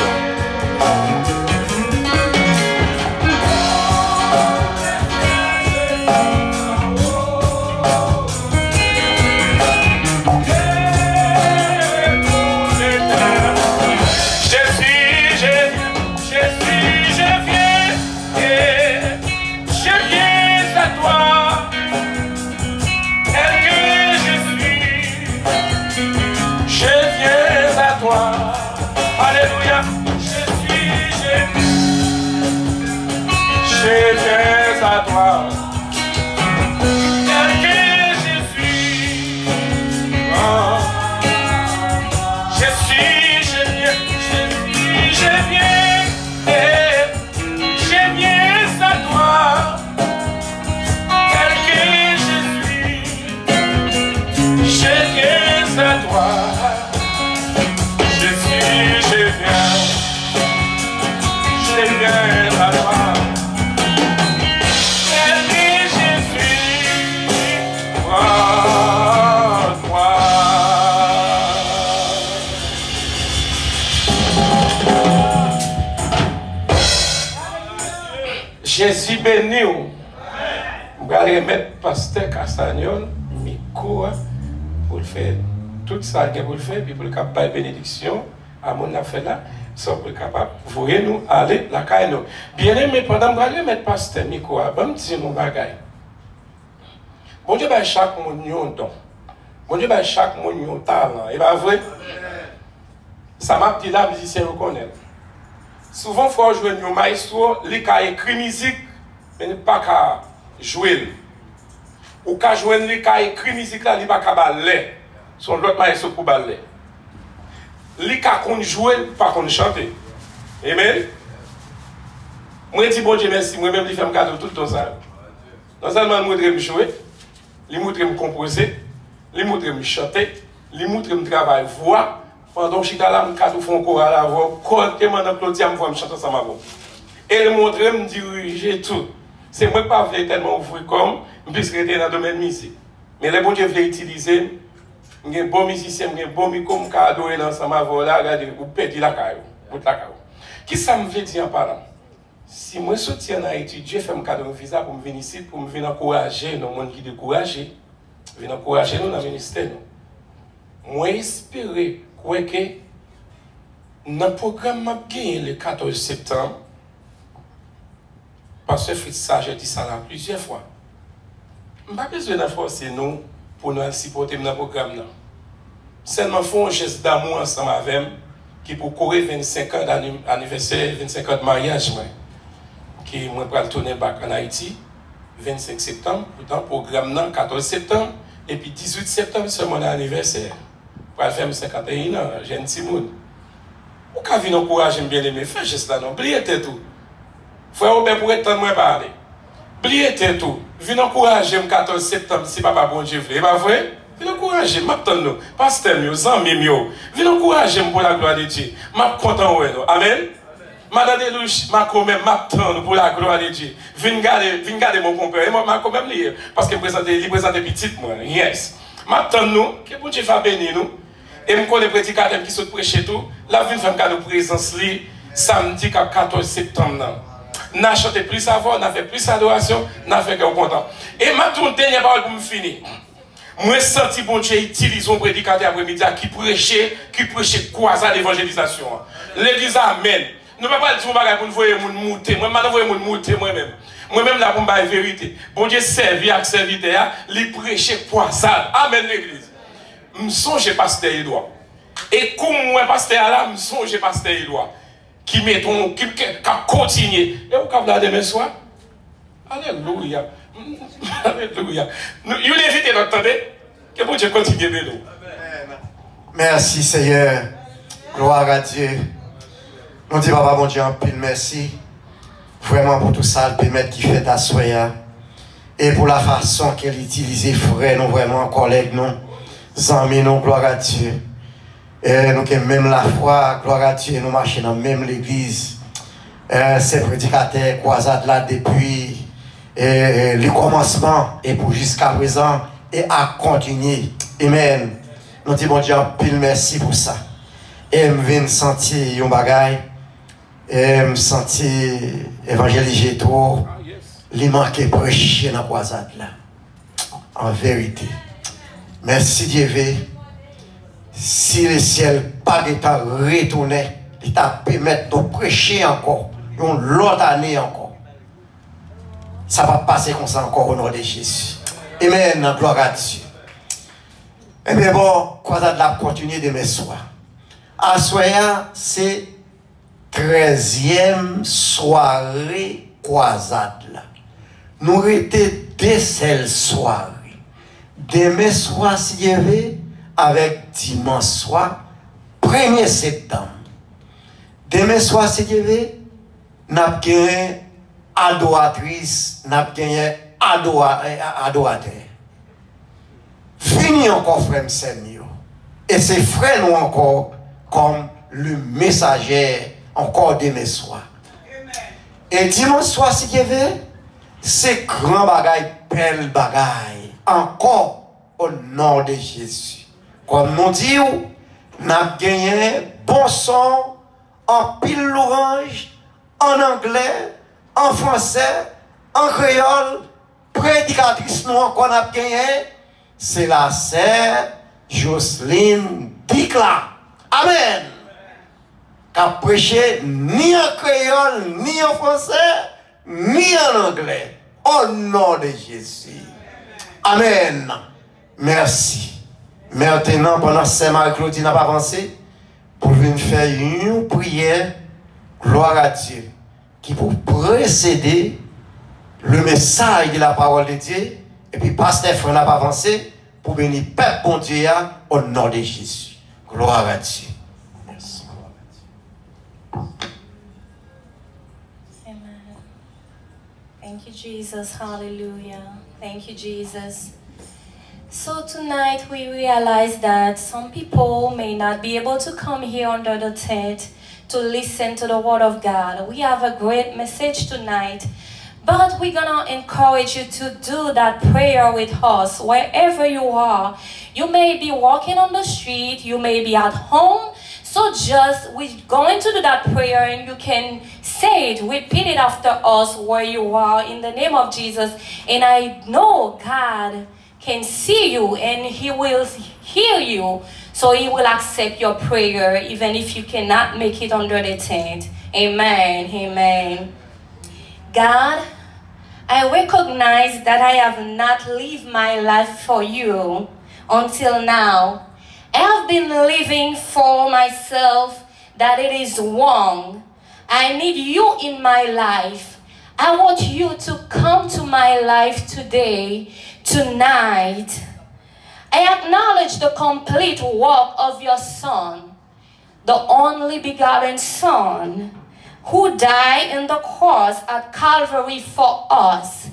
Alléluia, je viens à toi. Tel que je suis. Oh. Je viens à toi. Tel que je suis. Je viens à toi. Je viens à toi. Tel que je suis, oh, toi. Jésus béni. Je vais remettre pasteur Castagnol, micro, pour le faire. Tout ça que vous le faites, puis pour le capable de bénédiction, à mon affaire là, ça pour le capable, vous voyez nous aller la caille. Bien aimé, pendant que vous mettre pasteur Miko, je vais dire mon bagage. Bon Dieu, chaque monde a un don. Bon Dieu, chaque monde a un talent. Et bien vrai, ça m'a dit là, musicien reconnaît. Souvent, il faut jouer un maestro, il a écrit musique, mais il n'a pas qu'à jouer. Ou qu'à jouer, il a écrit musique là, il n'a pas qu'à baller. Son l'autre maestro pour baller. Li ka kon jouer, pas kon chanter. Amen. Moi dis bon Dieu merci, moi même li fait me cadeau tout le temps ça. Non seulement moi me jouer, li montre me composer, li montre me chanter, li montre me travailler voix pendant que je suis là me cadeau font chorale à voix, quand madame Claudia me voit me chanter ça ma voix. Et le montre me diriger tout. C'est moi pas voulais tellement ouvrir comme puisque j'étais dans le domaine musique. Mais le bon Dieu veut utiliser. Je suis un bon musicien, je suis un bon micro, je suis adoré dans ce moment-là, regardez, vous perdez la caille. Qui ça me veut dire en parlant? Si moi je suis en Haïti, Dieu fait un cadeau de visa pour me venir ici, pour me venir encourager, nos gens qui découragés, venir encourager nous dans le ministère. Moi j'espère que dans le programme m'a gagné le 14 septembre, parce que Fritz Sage a dit ça là plusieurs fois. Je n'ai pas besoin de forcer nous pour nous supporter dans le programme. Seulement, faut un geste d'amour ensemble avec moi, qui pour courir 25 ans d'anniversaire, 25 ans de mariage, qui moi pour le tourner back en Haïti, 25 septembre, pourtant programme 14 septembre, et puis 18 septembre, c'est mon anniversaire. Pour faire 51 ans, j'ai un petit monde. Ou quand vous encouragez bien aimé, faites geste là, non, oubliez tout. Frère Robert pourrait être moi parler. Oubliez tout. Venez encourager le 14 septembre si papa bon Dieu veut. Pas vrai? Venez encourager, m'attendons. Pasteur mieux, amis mieux. Venez encourager pour la gloire de Dieu. M'a content ouais. Amen. Madame Delouche, m'a quand même m'attendre pour la gloire de Dieu. Venez garder mon compère. Et moi m'a quand même lire parce qu'il présente petit moi. Yes. M'attendons que bon Dieu va bénir nous. Et me connais prédicateur qui sont prêcher tout. La vie fait cadeau présence li samedi 14 septembre. N'a chanté plus savoir, n'a fait plus adoration, n'a fait qu'au content. Et ma toute dernière parole pour me finir. Moi, senti bon Dieu utilise un prédicateur après-midi qui prêchait quoi ça l'évangélisation. L'église amen. Nous ne pouvons pas dire pour nous voir mon monter. Moi, je ne veux pas monter moi-même. Moi-même, là, pour me la vérité. Bon Dieu servi avec serviteur, il prêchait quoi ça. Amen, l'église. Je me songe pasteur Edouard. Et comme moi, pasteur là, je me songe pasteur Edouard. Qui continue. Et vous avez demain soir? Alléluia. Alléluia. Vous l'invitez d'entendre que bon Dieu continue de nous. Merci Seigneur. Gloire à Dieu. Nous disons, papa, mon Dieu, un pile merci. Vraiment pour tout ça, le permettre qui fait à soya. Et pour la façon qu'elle utilise, frère, nous vraiment, collègues, nous, amis, nous, gloire à Dieu. Et nous avons même la foi, gloire à Dieu, nous marchons dans même l'église. Ces prédicateurs croisades là depuis le commencement et pour jusqu'à présent et à continuer. Amen. Nous disons, mon Dieu, pile merci pour ça. Et je viens sentir un bagaille. Et je sentir évangéliser trop. Il manque prêcher dans la croisade là. En vérité. Merci Dieu. Si le ciel pas d'état retourné, il t'a permettre de prêcher encore. L'autre année encore. Ça va passer comme ça encore au nom de Jésus. Amen. Gloire à Dieu. Et bien bon, croisade là continue demain soir. À soir, c'est 13e soirée croisade là. Nous étions deux seules soirées. Demain soir, si Dieu veut, avec dimanche soir, 1er septembre. Demain soir, si Dieu veut, nous avons gagné adoratrice, nous avons gagné adorateur. Fini encore, frère Seigneur. Et c'est frère nous encore comme le messager encore demain soir. Et dimanche soir, si Dieu veut, c'est grand bagaille, belle bagaille. Encore au nom de Jésus. Comme nous disons, nous avons gagné bon son en pile l'orange, en anglais, en français, en créole, prédicatrice nous encore avons gagné, c'est la sœur Jocelyne Dicla. Amen. Qui a prêché ni en créole, ni en français, ni en anglais. Au nom de Jésus. Amen. Merci. Maintenant, pendant que Marie-Claudine a avancé, pour venir faire une prière, gloire à Dieu, qui pour précéder le message de la parole de Dieu, et puis Pasteur Frère a avancé, pour venir peuple bon Dieu au nom de Jésus. Gloire à Dieu. Merci. Amen. Thank you, Jesus. Hallelujah. Thank you, Jesus. So tonight we realize that some people may not be able to come here under the tent to listen to the word of God. We have a great message tonight, but we're gonna encourage you to do that prayer with us wherever you are. You may be walking on the street, you may be at home, so we're going to do that prayer and you can say it, repeat it after us where you are in the name of Jesus. And I know God can see you and He will hear you, so He will accept your prayer even if you cannot make it under the tent. Amen. Amen. God, I recognize that I have not lived my life for you until now. I have been living for myself, that it is wrong. I need you in my life. I want you to come to my life today, tonight. I acknowledge the complete work of your Son, the only begotten Son, who died on the cross at Calvary for us.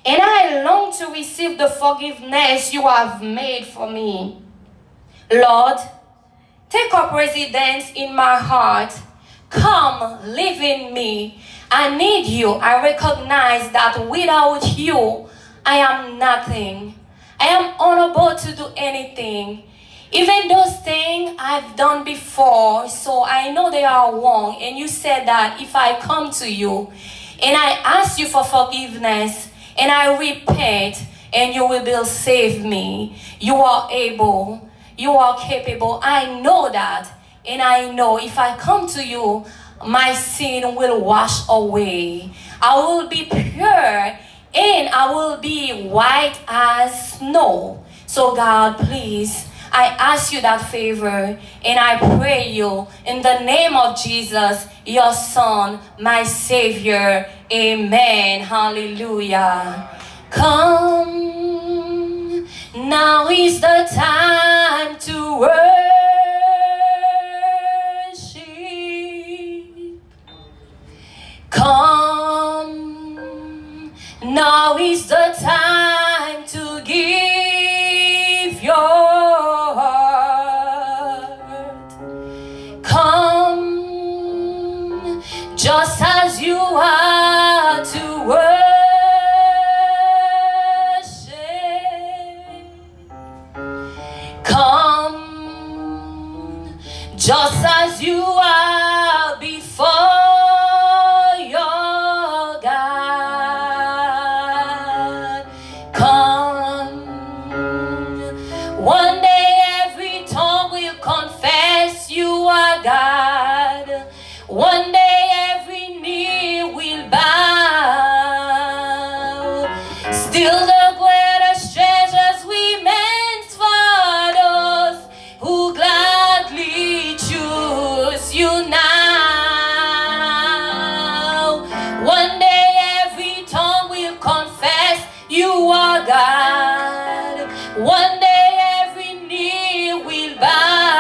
And I long to receive the forgiveness you have made for me. Lord, take up residence in my heart. Come, live in me. I need you. I recognize that without you, I am nothing. I am unable to do anything. Even those things I've done before, so I know they are wrong. And you said that if I come to you and I ask you for forgiveness and I repent, and you will save me. You are able. You are capable. I know that. And I know if I come to you, my sin will wash away. I will be pure and I will be white as snow. So God, please, I ask you that favor and I pray you in the name of Jesus, your Son, my Savior. Amen. Hallelujah. Come, now is the time to worship. just as you are to worship. Come just as you are before your God. Come. One day every tongue will confess you are God. One day every knee will bow. Still the greatest treasures remains for those who gladly choose you now. One day every tongue will confess you are God. One day every knee will bow.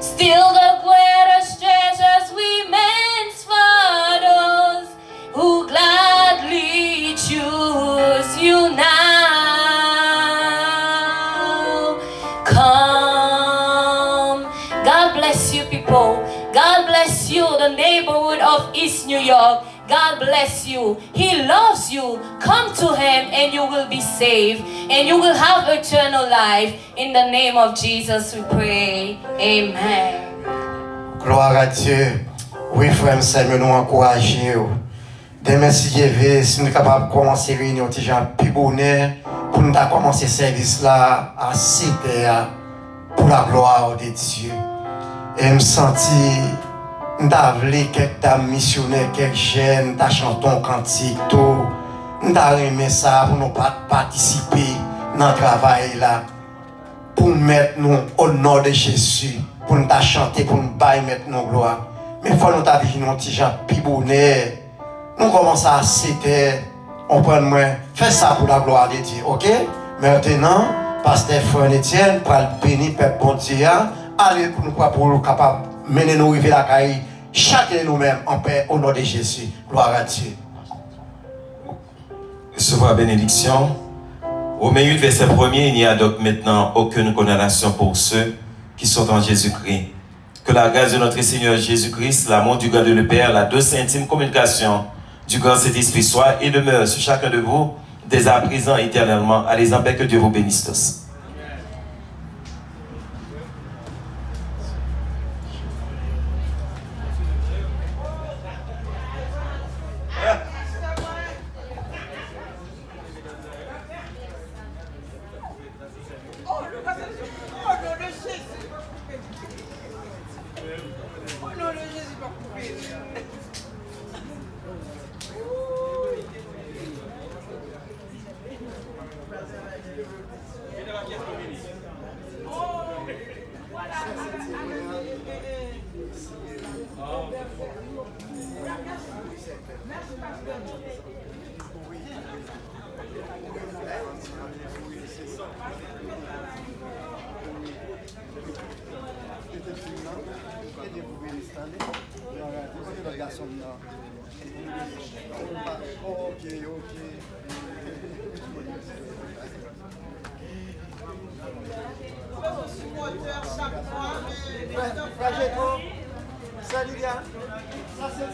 Still the greatest treasures remains for those who gladly choose you now. Come. God bless you, people. God bless you, the neighborhood of East New York. God bless you. He loves you. Come to him and you will be saved. And you will have eternal life. In the name of Jesus we pray. Amen. Gloire à Dieu. Oui, frère, Samuel, nous encourager. Demain, si Dieu veut, si nous sommes capables de commencer à réunir des gens plus bonheur, pour nous commencer ce service là à 7 heures pour la gloire de Dieu. Et je me sentis, je quelques missionnaires, quelques jeunes, ta chanson cantique, tout. Je aimé ça pour nous participer dans le travail là. Pour mettre nous au nom de Jésus. Pour nous chanter, pour nous mettre nos gloires. Mais il faut nous vivre nos petits gens plus bonheur. Nous commençons à 7 heures. On prend moins. Fais ça pour la gloire de Dieu, ok? Maintenant, Pasteur Frère Etienne, pour le bénir, Père bon Dieu, allez pour nous capable de mener nous arriver la caille. Chacun de nous-mêmes en paix au nom de Jésus. Gloire à Dieu. Recevoir la bénédiction. Au milieu du verset 1er, il n'y a donc maintenant aucune condamnation pour ceux qui sont en Jésus-Christ. Que la grâce de notre Seigneur Jésus-Christ, l'amour du God de le Père, la douce et intime communication du grand Saint-Esprit soit et demeure sur chacun de vous, dès à présent et éternellement. Allez en paix, que Dieu vous bénisse tous. Salut, gars. Ça, c'est